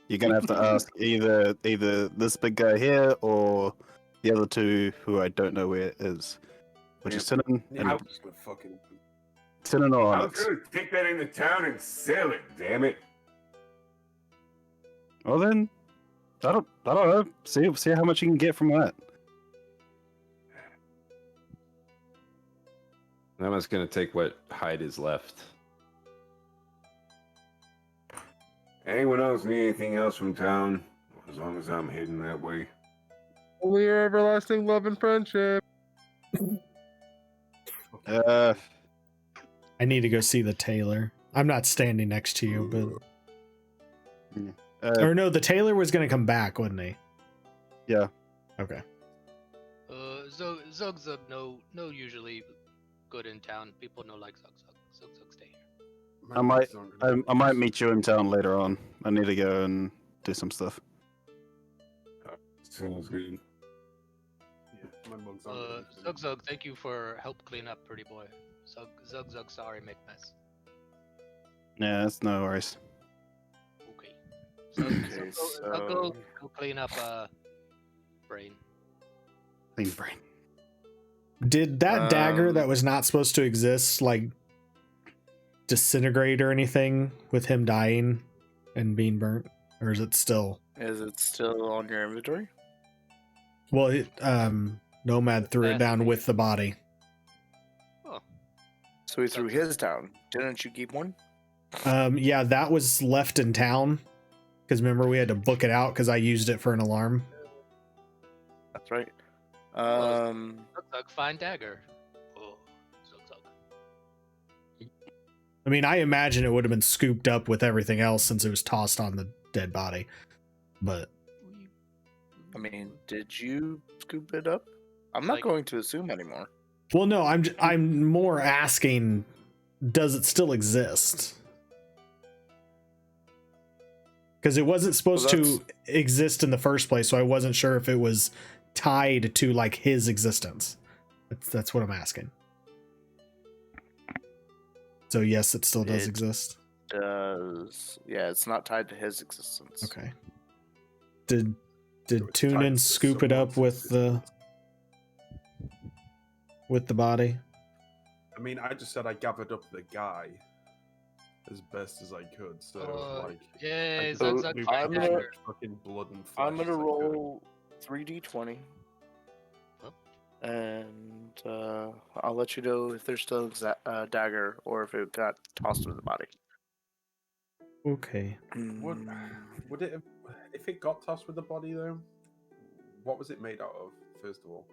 you're gonna have to ask either this big guy here or the other two who I don't know where it is, which is Tinnen Yeah, and I'm just gonna fucking. Tinnen or I was Onyx. gonna take that into town and sell it, damn it. Well then, I don't know. See how much you can get from that. Nomad's gonna take what hide is left. Anyone else need anything else from town? As long as I'm heading that way. Only your everlasting love and friendship. Uh, I need to go see the tailor. I'm not standing next to you, but or no, the tailor was gonna come back, wasn't he? Yeah. Okay. Zug, no, usually good in town. People know like Zug, stay here. I might meet you in town later on. I need to go and do some stuff. Sounds good. Yeah, my mug's on. Zug, thank you for help clean up, pretty boy. Zug, sorry, make mess. Yeah, that's no worries. Okay. Okay, I'll go clean up, brain. Clean brain. Did that dagger that was not supposed to exist like disintegrate or anything with him dying and being burnt, or is it still? Is it still on your inventory? Well, Nomad threw it down with the body. Oh. So he threw his down. Didn't you keep one? Yeah, that was left in town because remember we had to book it out because I used it for an alarm. That's right. Zug, find dagger. Oh, Zug. I mean, I imagine it would have been scooped up with everything else since it was tossed on the dead body. But I mean, did you scoop it up? I'm not going to assume anymore. well, no, I'm more asking, does it still exist? Because it wasn't supposed to exist in the first place, so I wasn't sure if it was tied to like his existence. That's what I'm asking. So yes, it still does exist. Yeah, it's not tied to his existence. Okay. Did Tunin scoop it up with the with the body. I mean, I just said I gathered up the guy as best as I could. So like, I Yay, just So Zug knew fight I'm as gonna much fucking blood and flesh. I'm gonna as I could. roll 3d20, Oh. and I'll let you know if there's still a dagger or if it got tossed with the body. Okay. Would it have, if it got tossed with the body though? What was it made out of? First of all,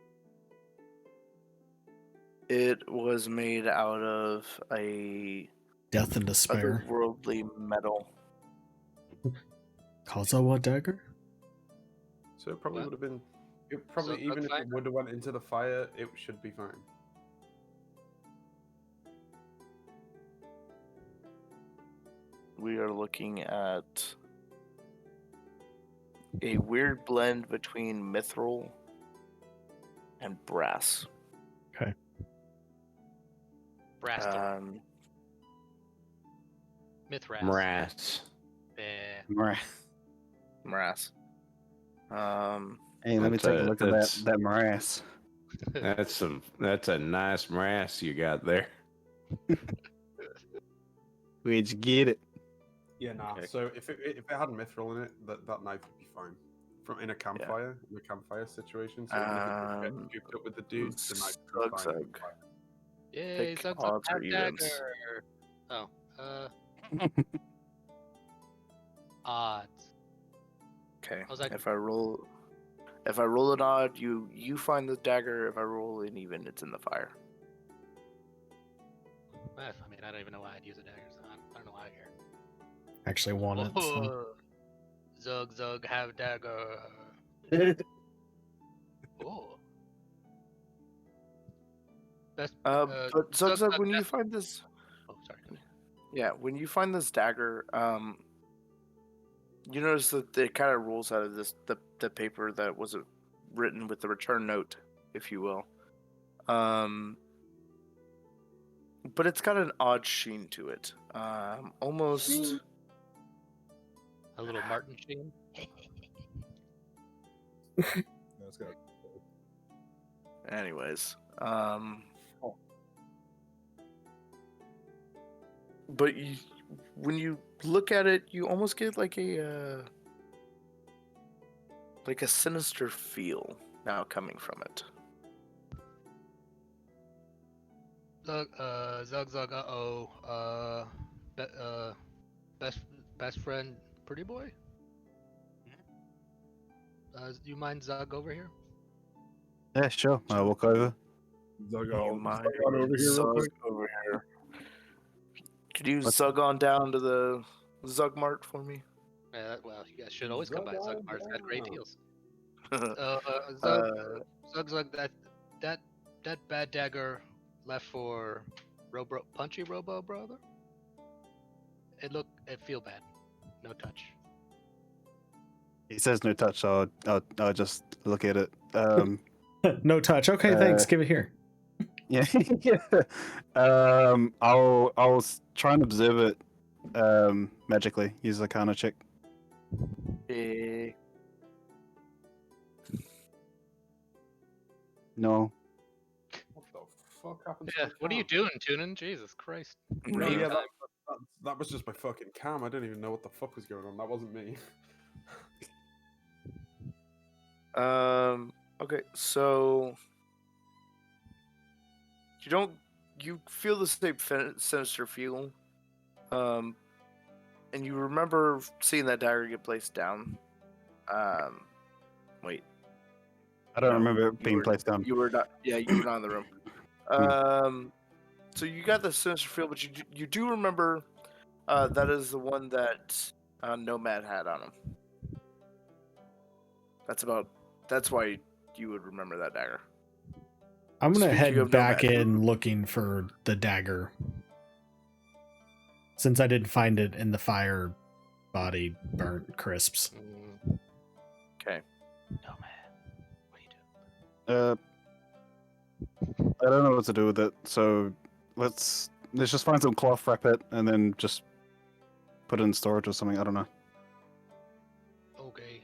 It was made out of a Death and despair. otherworldly metal. Kazawa dagger? so it probably What? would have been. It probably Zug even if fire? it would have went into the fire, it should be fine. We are looking at a weird blend between mithril and brass. Brass. Mithras. Mrass. Yeah. Brass. Hey, let me That's take a look at that's- that morass. That's a nice mrass you got there. Where'd you get it? Yeah, nah. Okay. So if it had mithril in it, that knife would be fine. From in a campfire situation. So even if it did get scooped up with the dude, the knife would be fine. Zug. Yay, Pick Zug odds or have evens. dagger. Oh, odds. Okay. I was like- If I roll an odd, you find the dagger. If I roll an even, it's in the fire. I mean, I don't even know why I'd use a dagger, so I don't know why I care. Actually want it. So. Zug have dagger. Oh. Best. But Zug, Zug when you best- find this, Oh, sorry. yeah, when you find this dagger, you notice that it kind of rolls out of the paper that was written with the return note, if you will. But it's got an odd sheen to it. Almost. A little Martin sheen. That's good. Anyways, but when you look at it, you almost get like a sinister feel now coming from it. Zug, best friend, pretty boy. You mind Zug over here? Yeah, sure. I'll walk over. Zug You on mind over here real Zug quick. over here. Could you What's- Zug on down to the Zug Mart for me? Well, you guys should always come by Zug Mart's got great deals. Uh, Zug, that bad dagger left for Punchy Robo brother. It feel bad. No touch. He says no touch, so I'll just look at it. No touch. Okay, thanks. Give it here. Yeah, yeah. I'll try and observe it magically. Use the Arcana check. No. What the fuck happened? Yeah, To the what are you cam? doing, Tunin? Jesus Christ. No, Me. yeah, that was just my fucking cam. I don't even know what the fuck was going on. That wasn't me. Okay, so you feel the same sinister feel, and you remember seeing that dagger get placed down. Wait, I don't No, remember it being were- placed down. you were not. Yeah, you were not in the room. So you got the sinister feel, but you do remember that is the one that Nomad had on him. That's why you would remember that dagger. I'm gonna Speaking head of back Nomad. in looking for the dagger. Since I didn't find it in the fire body burnt crisps. Okay. No man. What are you doing? I don't know what to do with it, so let's just find some cloth, wrap it, and then just put it in storage or something. I don't know. Okay.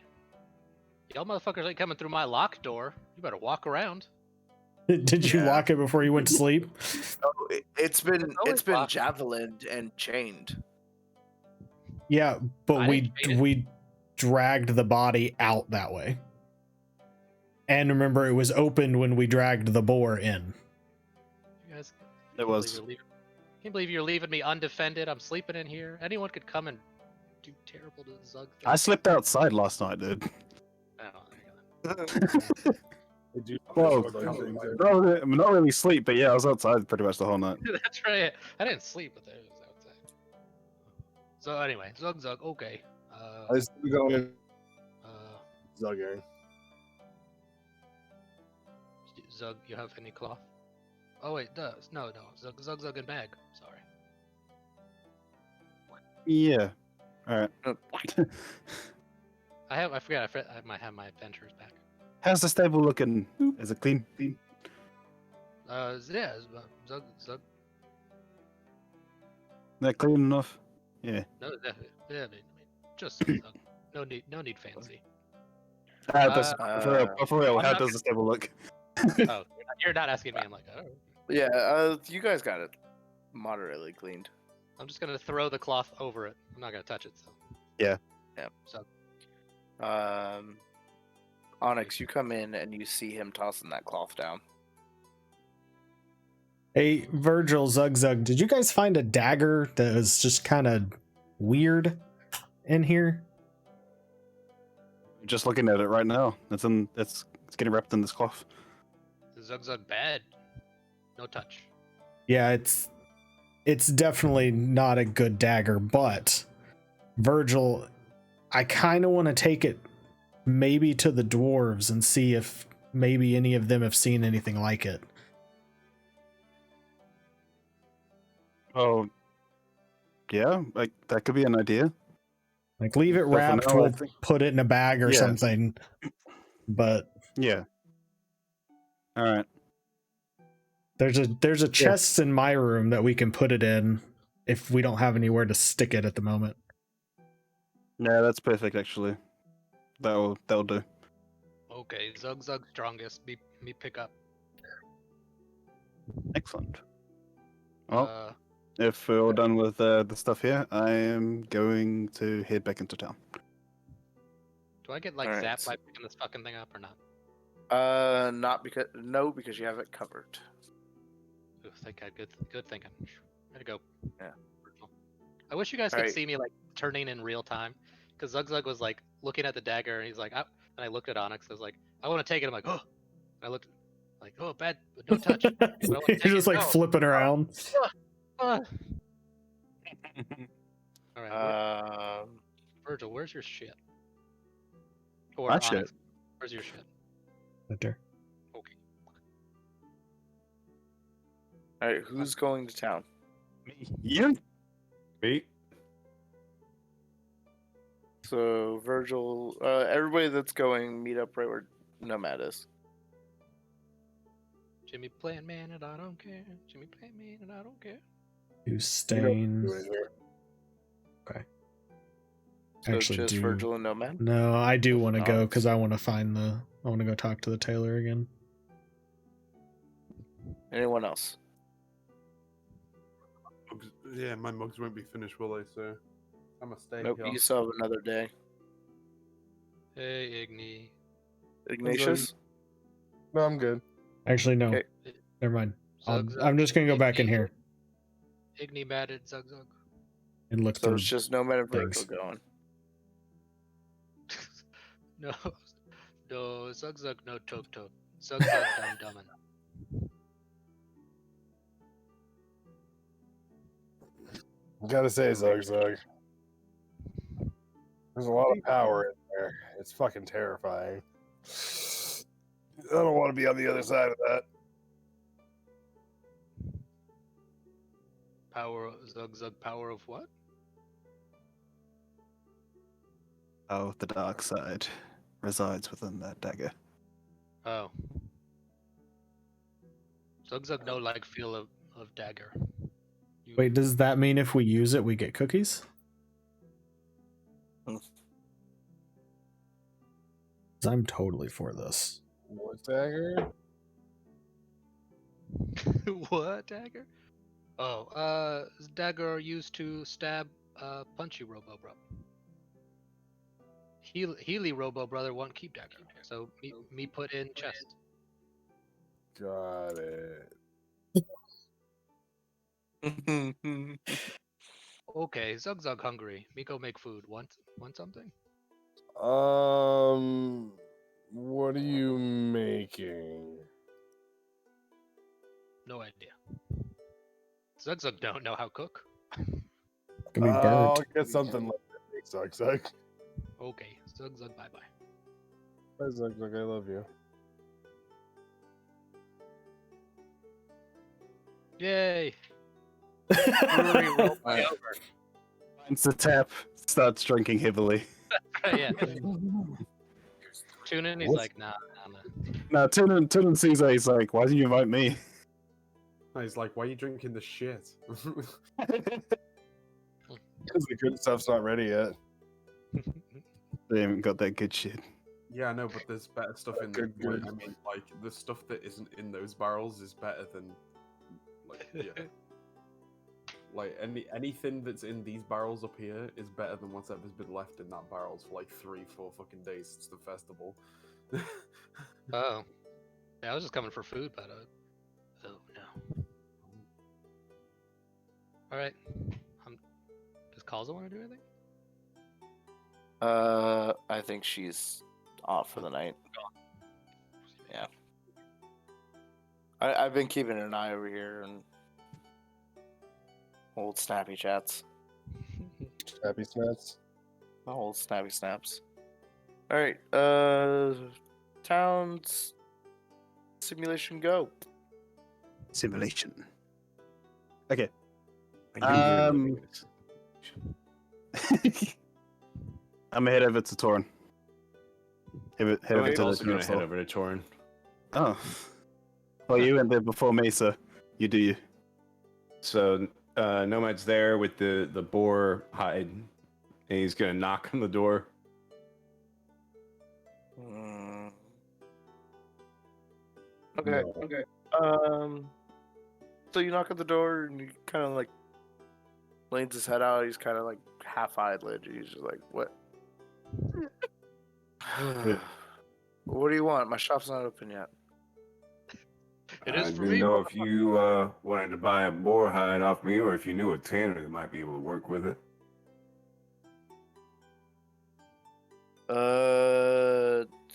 Y'all motherfuckers ain't coming through my locked door. You better walk around. Did you Yeah. lock it before you went to sleep? Oh, it's been always locked. javelined and chained. Yeah, but I didn't chain it. we dragged the body out that way. And remember, it was opened when we dragged the boar in. You guys, It was. Can't believe you're leaving me undefended. I'm sleeping in here. Anyone could come and do terrible to Zug. I slept outside last night, dude. Oh, there you go. They do Well, those things. not really sleep, but yeah, I was outside pretty much the whole night. That's right. I didn't sleep, but it was outside. So anyway, Zug, okay. I just going in Uh, Zugging. Zug, you have any cloth? Oh wait, does no. Zug and bag. Sorry. Yeah. All right. I forgot. I might have my adventures back. How's the stable looking? Is it clean? Yeah, Zug. They're clean enough. Yeah. No, I mean, just Zug. No need fancy. For real, I'm how not does the stable look? Oh, you're not asking me. I'm like, oh. Yeah, you guys got it moderately cleaned. I'm just gonna throw the cloth over it. I'm not gonna touch it. So. Yeah. Yeah. So. Onyx, you come in and you see him tossing that cloth down. Hey, Virgil, Zug, did you guys find a dagger that was just kind of weird in here? Just looking at it right now. It's getting wrapped in this cloth. Zug bad. No touch. Yeah, it's definitely not a good dagger, but Virgil, I kind of want to take it maybe to the dwarves and see if maybe any of them have seen anything like it. Oh, yeah, like that could be an idea. Like, leave it So for wrapped, now, I we'll think- put it in a bag or Yeah. something. But Yeah. All right. there's a chest in my room that we can put it in if we don't have anywhere to stick it at the moment. Yeah, that's perfect actually. That'll do. Okay, Zug strongest. Me pick up. Excellent. Well, Uh, if we're all done with the stuff here, I am going to head back into town. do I get like Alright, zapped so- by picking this fucking thing up or not? Not because you have it covered. Ooh, thank God. Good thinking. Way to go. Yeah. I wish you guys could Alright. see me like turning in real time, because Zug was like looking at the dagger and he's like, and I looked at Onyx. I was like, I want to take it. I'm like, oh. And I looked like, oh, bad, but no touch. You're just like flipping around. All right, Virgil, where's your shit? Or My Onyx, shit? where's your shit? Right there. Okay. All right, who's going to town? You? Me? So Virgil, everybody that's going, meet up right where Nomad is. Jimmy playing man and I don't care. Jimmy playing man and I don't care. You stain. Okay. So Actually, just Virgil and Nomad. No, I do want to go Onyx. because I want to go talk to the tailor again. Anyone else? Yeah, my mugs won't be finished, will they? So I'm a stay Nope. here. You still have another day. Hey, Igni. Ignatius. No, I'm good. Actually, no. Okay. Never mind. Zug, I'm just gonna go back in here Igni matted Zug. and look So through. it's just Nomad and Virgil things. going. No, Zug, no Tok. Zug, dumb. Gotta say, Zug. There's a lot of power in there. It's fucking terrifying. I don't want to be on the other side of that. Power, Zug, power of what? Oh, the dark side resides within that dagger. Oh. Zug, no like feel of dagger. You- Wait, does that mean if we use it, we get cookies? 'Cause I'm totally for this. What dagger? What dagger? Oh, dagger used to stab punchy Robo Bro. Healy Robo Brother won't keep dagger, so me put in chest. Got it. Okay, Zug Zug hungry. Me go make food. Want something? What are you making? No idea. Zug Zug don't know how to cook. Can be I'll burnt. get something like that. Zug Zug. Okay, Zug Zug bye bye. Bye, Zug Zug. I love you. Yay! Brewery roll me over. Finds the tap, starts drinking heavily. Yeah. Tune in. He's What? like, nah. Now, Tunin sees that, he's like, why did you invite me? No, he's like, why are you drinking the shit? Because the good stuff's not ready yet. They haven't got that good shit. Yeah, I know, but there's better stuff in Good, there. good. I mean, like, the stuff that isn't in those barrels is better than, like, yeah. Like, anything that's in these barrels up here is better than whatever's been left in that barrels for, like, 3-4 fucking days since the festival. Oh. Yeah, I was just coming for food, but oh no. All right. Does Kaza want to do anything? I think she's off for the night. Yeah. I've been keeping an eye over here and old snappy chats. Happy snaps. Old snappy snaps. All right. Towns simulation go. Simulation. Okay. I knew you were this. I'm gonna head over to Torin. Head over Okay, to I'm the also gonna council. head over to Torin. Oh. Well, you went there before me, so you do you. So Nomad's there with the boar hide, and he's gonna knock on the door. Okay. No. Okay. So you knock at the door and you kind of like leans his head out. He's kind of like half eyelid. He's just like, "What? What do you want? My shop's not open yet." It I is for didn't me. know if you wanted to buy a boar hide off me, or if you knew a tanner that might be able to work with it.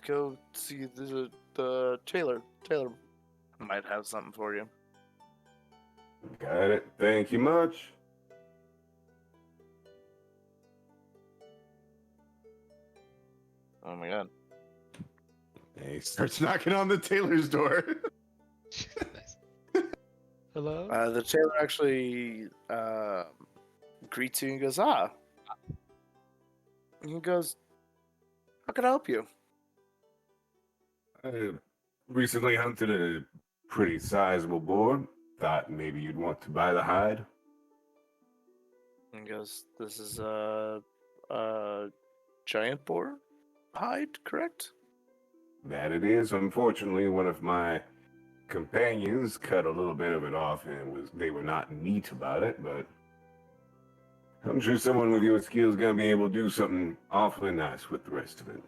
Go see the tailor. Tailor might have something for you. Got it. Thank you much. Oh my god. And he starts knocking on the tailor's door. Nice. Hello. The tailor actually greets you and goes, "Ah." And he goes, "How can I help you?" I recently hunted a pretty sizable boar. Thought maybe you'd want to buy the hide. And he goes, "This is a giant boar hide, correct?" That it is. Unfortunately, one of my companions cut a little bit of it off, and they were not neat about it. But I'm sure someone with your skills is gonna be able to do something awfully nice with the rest of it.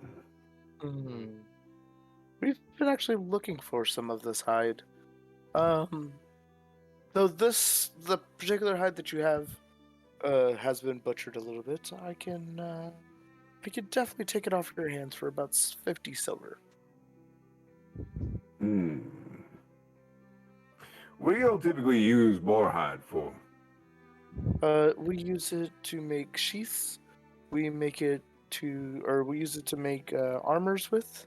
We've been actually looking for some of this hide. Though the particular hide that you have, has been butchered a little bit. I can definitely take it off your hands for about 50 silver. What do y'all typically use boar hide for? We use it to make sheaths. We use it to make armors with.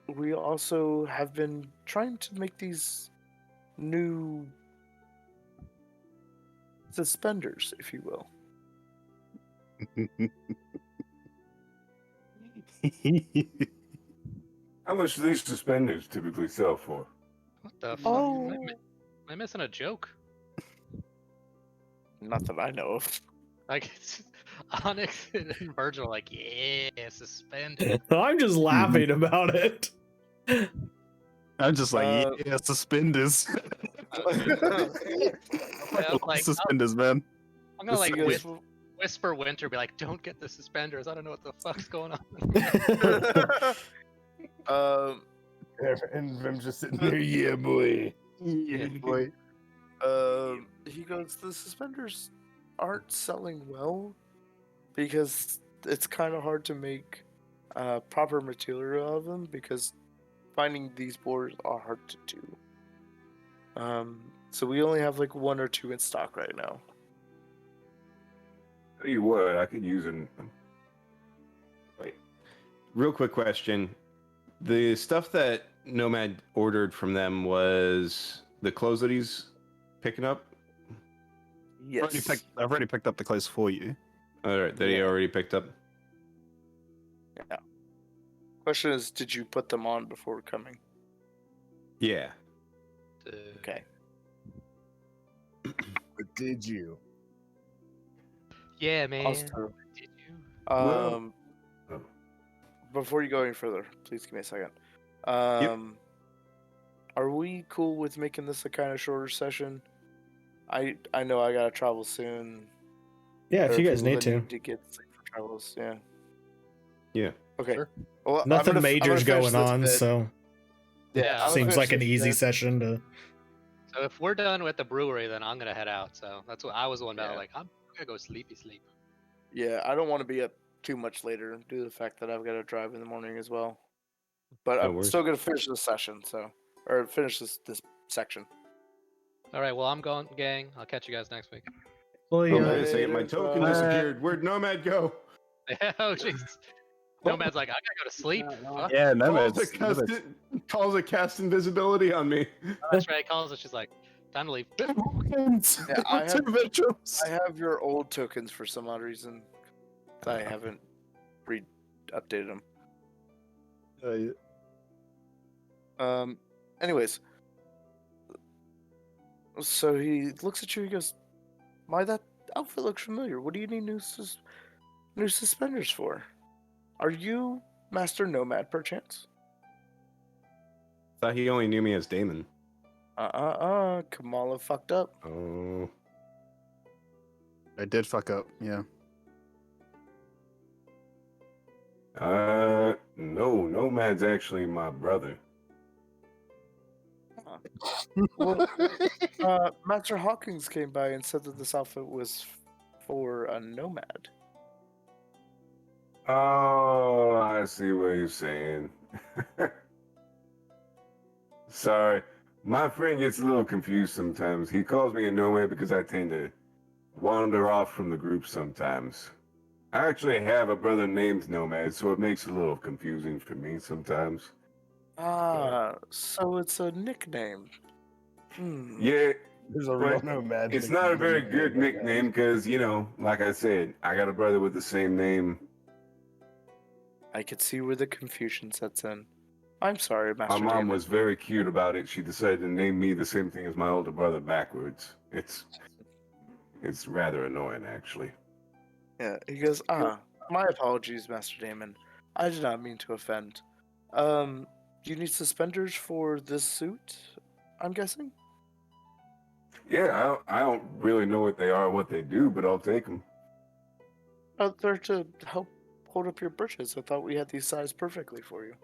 We also have been trying to make these new suspenders, if you will. How much do these suspenders typically sell for? What the fuck? Oh. Am I missing a joke? Not that I know of. Like, Onyx and Virgil are like, yeah, suspended. I'm just laughing about it. I'm just like, Uh, yeah, suspenders. Yeah, like, Suspenders, man. I'm gonna like Because- whisper Winter, be like, "Don't get the suspenders. I don't know what the fuck's going on." um, And I'm just sitting there, yeah, boy. Yeah, boy. he goes, the suspenders aren't selling well because it's kind of hard to make proper material of them because finding these boards are hard to do. So we only have like 1 or 2 in stock right now. Tell you what, I could use an. Wait. Real quick question. The stuff that Nomad ordered from them was the clothes that he's picking up? Yes. I've already picked up the clothes for you. Alright, that he Yeah. already picked up. Yeah. Question is, did you put them on before coming? Yeah. Okay. But did you? Yeah, man. Also, Did you? Well- before you go any further, please give me a second. Are we cool with making this a kind of shorter session? I know I gotta travel soon. Yeah, if There you are guys people need that to. get sick for travels. Yeah. Yeah. Okay. Sure. Well, Nothing major's going on, bit. so Yeah, I'm seems finish like an this easy bit. session to. So if we're done with the brewery, then I'm gonna head out. So that's what I was the one about. Yeah. Like, I'm gonna go sleep. Yeah, I don't want to be up too much later due to the fact that I've got to drive in the morning as well. But No I'm worries. still gonna finish this session, or finish this section. All right. Well, I'm going, gang. I'll catch you guys next week. Well, Oh, yeah. wait a second, my Later, token bye. disappeared. Where'd Nomad go? Oh, jeez. Nomad's like, I gotta go to sleep. Fuck. Yeah, Calls a cast invisibility on me. That's right. Calls us. She's like, time to leave. Yeah, I have, Two vigils. I have your old tokens for some odd reason. I haven't updated them. Anyways, so he looks at you. He goes, "My, that outfit looks familiar. What do you need new suspenders for? Are you Master Nomad, perchance?" Thought he only knew me as Damon. Kamala fucked up. Oh. I did fuck up, yeah. No, Nomad's actually my brother. Well, Master Hawkins came by and said that this outfit was for a nomad. Oh, I see what you're saying. Sorry, my friend gets a little confused sometimes. He calls me a nomad because I tend to wander off from the group sometimes. I actually have a brother named Nomad, so it makes it a little confusing for me sometimes. So it's a nickname. Yeah, There's a real but nomad. it's not a very good nickname because, like I said, I got a brother with the same name. I could see where the confusion sets in. I'm sorry, My Master mom Damon. was very cute about it. She decided to name me the same thing as my older brother backwards. It's rather annoying, actually. Yeah, he goes, my apologies, Master Damon. I did not mean to offend. Do you need suspenders for this suit? I'm guessing? Yeah, I don't really know what they are or what they do, but I'll take them. They're to help hold up your britches. I thought we had these sized perfectly for you.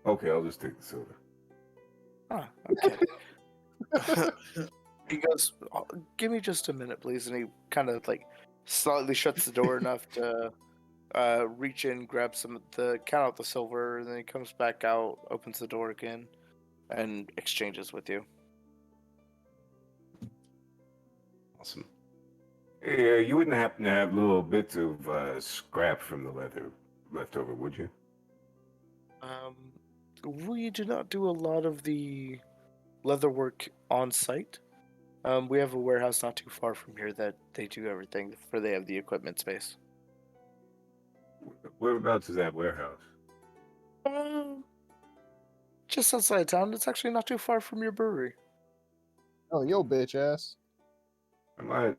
Okay, I'll just take the silver. Okay. He goes, give me just a minute, please. And he kind of like slightly shuts the door enough to reach in, grab count out the silver, and then he comes back out, opens the door again, and exchanges with you. Awesome. Hey, you wouldn't happen to have little bits of scrap from the leather left over, would you? We do not do a lot of the leather work on site. We have a warehouse not too far from here that they do everything, where they have the equipment space. Whereabouts is that warehouse? Just outside town. It's actually not too far from your brewery. Oh, yo, bitch ass. I might.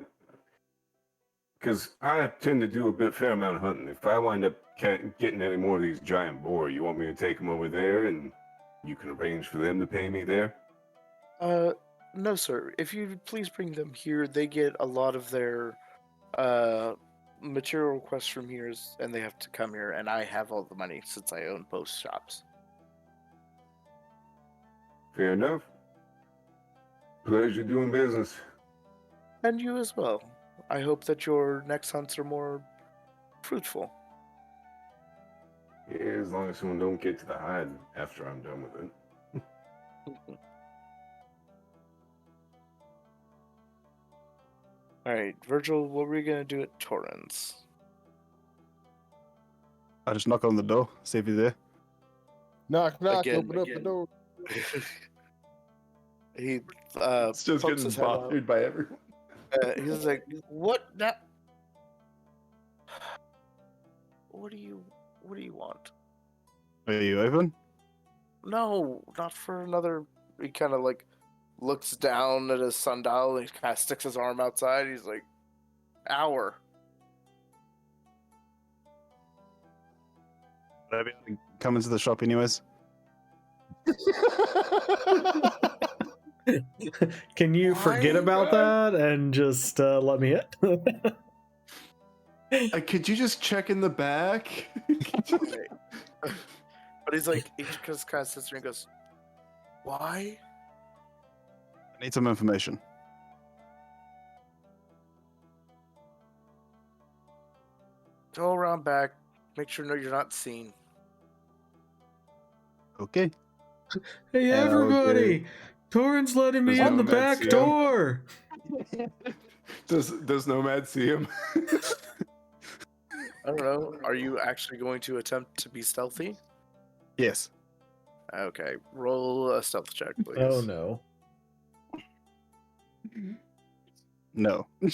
Because I tend to do a fair amount of hunting. If I wind up getting any more of these giant boar, you want me to take them over there, and you can arrange for them to pay me there? No, sir. If you please bring them here, they get a lot of their material requests from here, and they have to come here, and I have all the money since I own both shops. Fair enough. Pleasure doing business. And you as well. I hope that your next hunts are more fruitful. Yeah, as long as someone don't get to the hide after I'm done with it. All right, Virgil, what were you gonna do at Torrens? I just knock on the door, see if he's there. Knock, knock, Again, open up the door. He It's just pokes getting his head out. bothered by everyone. He's like, "What? That? What do you want?" Are you open? No, not for another. He kind of like looks down at his sundial and he kind of sticks his arm outside. He's like, "Hour." Would I be able to come into the shop anyways? Can you Why, forget about God? that and just let me hit? Could you just check in the back? Okay. But he's like, he just kind of sits there and goes, "Why?" I need some information. Go around back. Make sure you're not seen. Okay. Hey, Okay. everybody! Torrens letting me Does in the Nomad back see him? door! Does Nomad see him? I don't know. Are you actually going to attempt to be stealthy? Yes. Okay. Roll a stealth check, please. Oh no. No. Are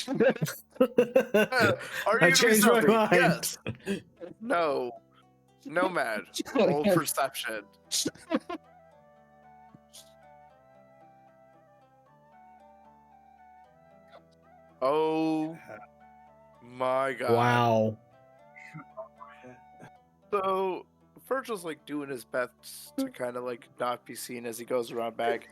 you I changed my stealthy? mind. Yes. No. Nomad. Roll perception. Oh my god. Wow. So Virgil's like doing his best to kind of like not be seen as he goes around back.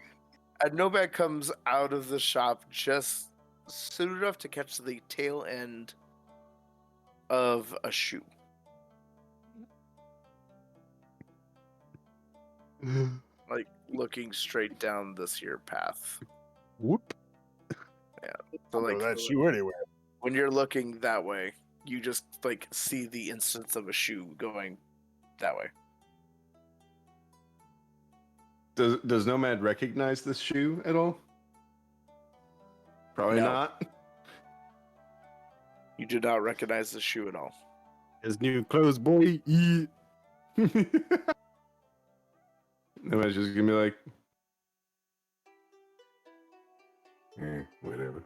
And Nomad comes out of the shop just soon enough to catch the tail end of a shoe. Like looking straight down this here path. Whoop. So like Throw that shoe anywhere. when you're looking that way, you just like see the instance of a shoe going that way. Does Nomad recognize this shoe at all? Probably No. not. You do not recognize the shoe at all. His new clothes, boy. Yeah. Nomad's just gonna be like, Whatever.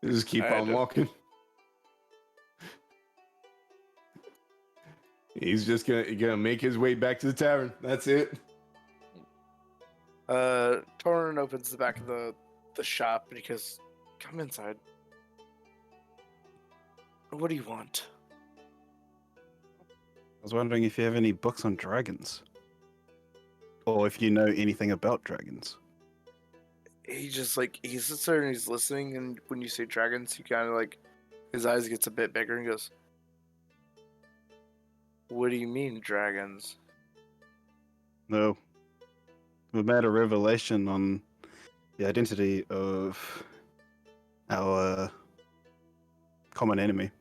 just keep I on do. walking. He's just gonna make his way back to the tavern. That's it. Torrin opens the back of the shop and he goes, "Come inside. What do you want?" I was wondering if you have any books on dragons. Or if you know anything about dragons. He just like he sits there and he's listening, and when you say dragons, he kind of like his eyes gets a bit bigger and goes, "What do you mean dragons?" No. We made a revelation on the identity of our common enemy.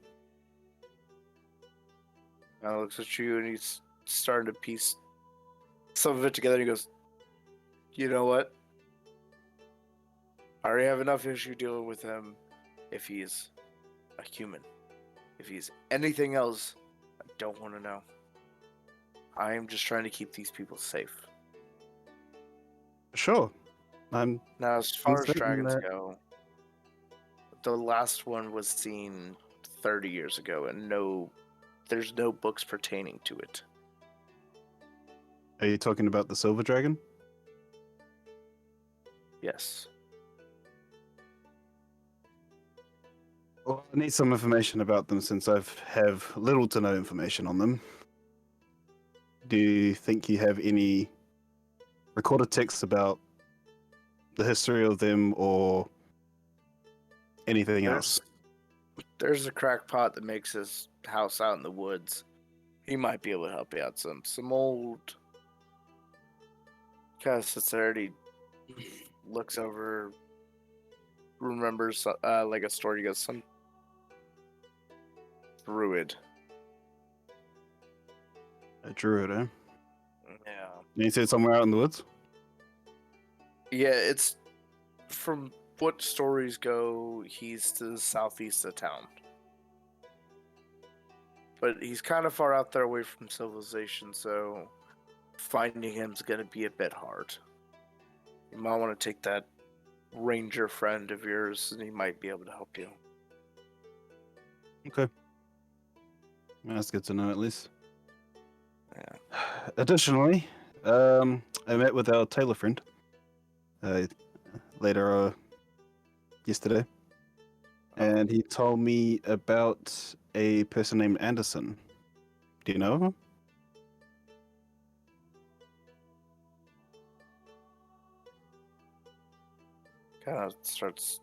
Kind of looks at you and he's starting to piece some of it together. And he goes, "You know what? I already have enough issue dealing with him if he's a human. If he's anything else, I don't want to know. I am just trying to keep these people safe." Sure. I'm Now, as far as certain dragons that- go, the last one was seen 30 years ago, and there's no books pertaining to it. Are you talking about the silver dragon? Yes. Well, I need some information about them since I have little to no information on them. Do you think you have any recorded texts about the history of them or anything else? There's a crackpot that makes his house out in the woods. He might be able to help you out some old guy sits there and he looks over, remembers like a story. He goes, some druid. A druid, eh? Yeah. You said somewhere out in the woods? Yeah, it's from what stories go, he's to the southeast of town. But he's kind of far out there away from civilization, so finding him's going to be a bit hard. You might want to take that ranger friend of yours, and he might be able to help you. Okay. That's good to know at least. Yeah. Additionally, I met with our tailor friend later yesterday, and he told me about a person named Anderson. Do you know him? Kind of starts,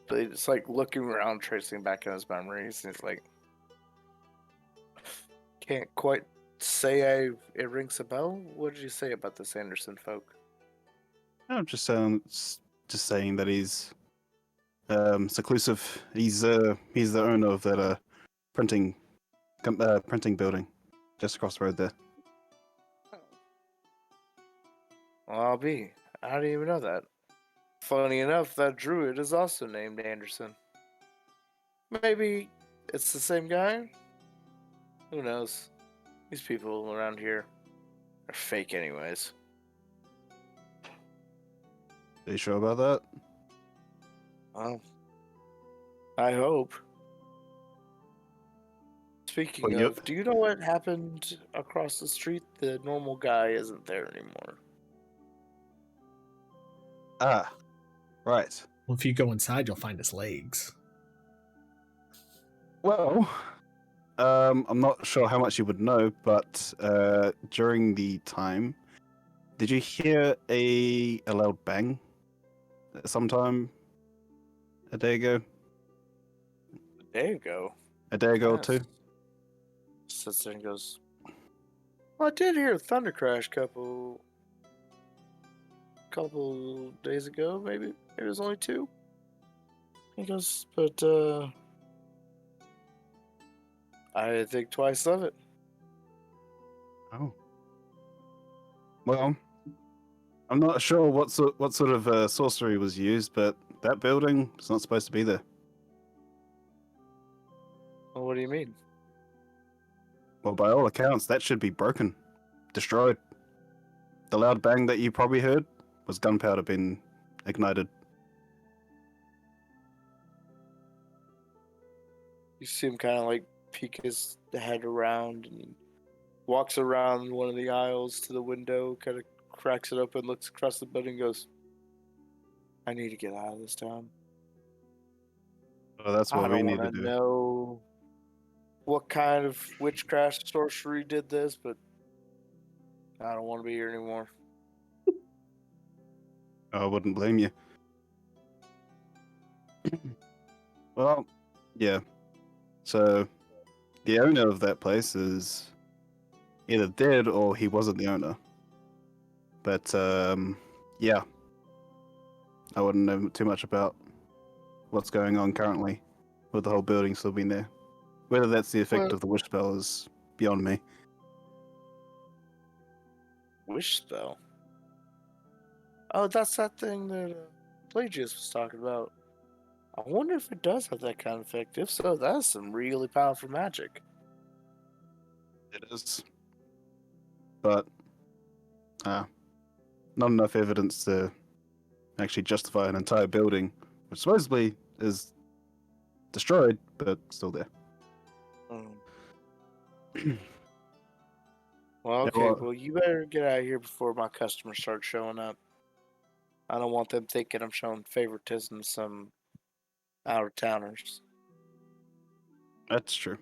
but it's like looking around, tracing back in his memories, and he's like, can't quite say it rings a bell. What did you say about this Anderson folk? I'm just saying that he's seclusive. He's the owner of that printing printing building just across the road there. Well, I'll be. I didn't even know that. Funny enough, that druid is also named Anderson. Maybe it's the same guy? Who knows? These people around here are fake anyways. Are you sure about that? Well, I hope. Speaking Well, of, do you know what happened across the street? The normal guy isn't there anymore. Ah, right. Well, if you go inside, you'll find his legs. Well, I'm not sure how much you would know, but during the time, did you hear a loud bang sometime a day ago? There you go. A day ago or two? Sits there and goes, well, I did hear a thunder crash couple days ago, maybe. It was only 2. He goes, but I didn't think twice of it. Oh. Well, I'm not sure what sort of sorcery was used, but that building is not supposed to be there. Well, what do you mean? Well, by all accounts, that should be broken, destroyed. The loud bang that you probably heard was gunpowder being ignited. You see him kind of like peek his head around and walks around one of the aisles to the window, kind of cracks it open, looks across the building, and goes, I need to get out of this town. Well, that's what I we don't need want to to do. know what kind of witchcraft sorcery did this, but I don't want to be here anymore. I wouldn't blame you. Well, yeah. So, the owner of that place is either dead or he wasn't the owner. But, yeah. I wouldn't know too much about what's going on currently with the whole building still being there. Whether that's the effect Well- of the wish spell is beyond me. Wish spell? Oh, that's that thing that Pelagius was talking about. I wonder if it does have that kind of effect. If so, that's some really powerful magic. It is. But, not enough evidence to actually justify an entire building, which supposedly is destroyed, but still there. Well, Yeah, okay, well, you better get out of here before my customers start showing up. I don't want them thinking I'm showing favoritism to some out-of-towners. That's true.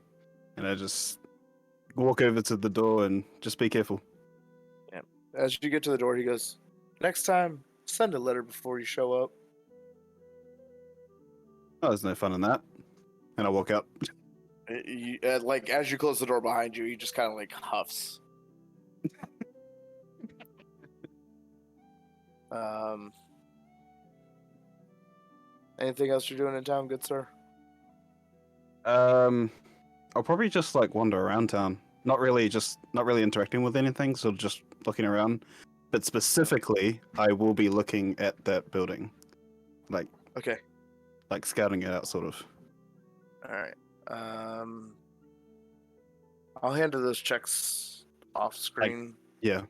And I just walk over to the door and just be careful. As you get to the door, he goes, "Next time, send a letter before you show up." Oh, there's no fun in that. And I walk out. Like as you close the door behind you, he just kind of like huffs. Anything else you're doing in town, good sir? I'll probably just like wander around town. Not really interacting with anything, so just looking around. But specifically, I will be looking at that building. Okay. Like scouting it out, sort of. All right. I'll handle those checks off screen. Yeah.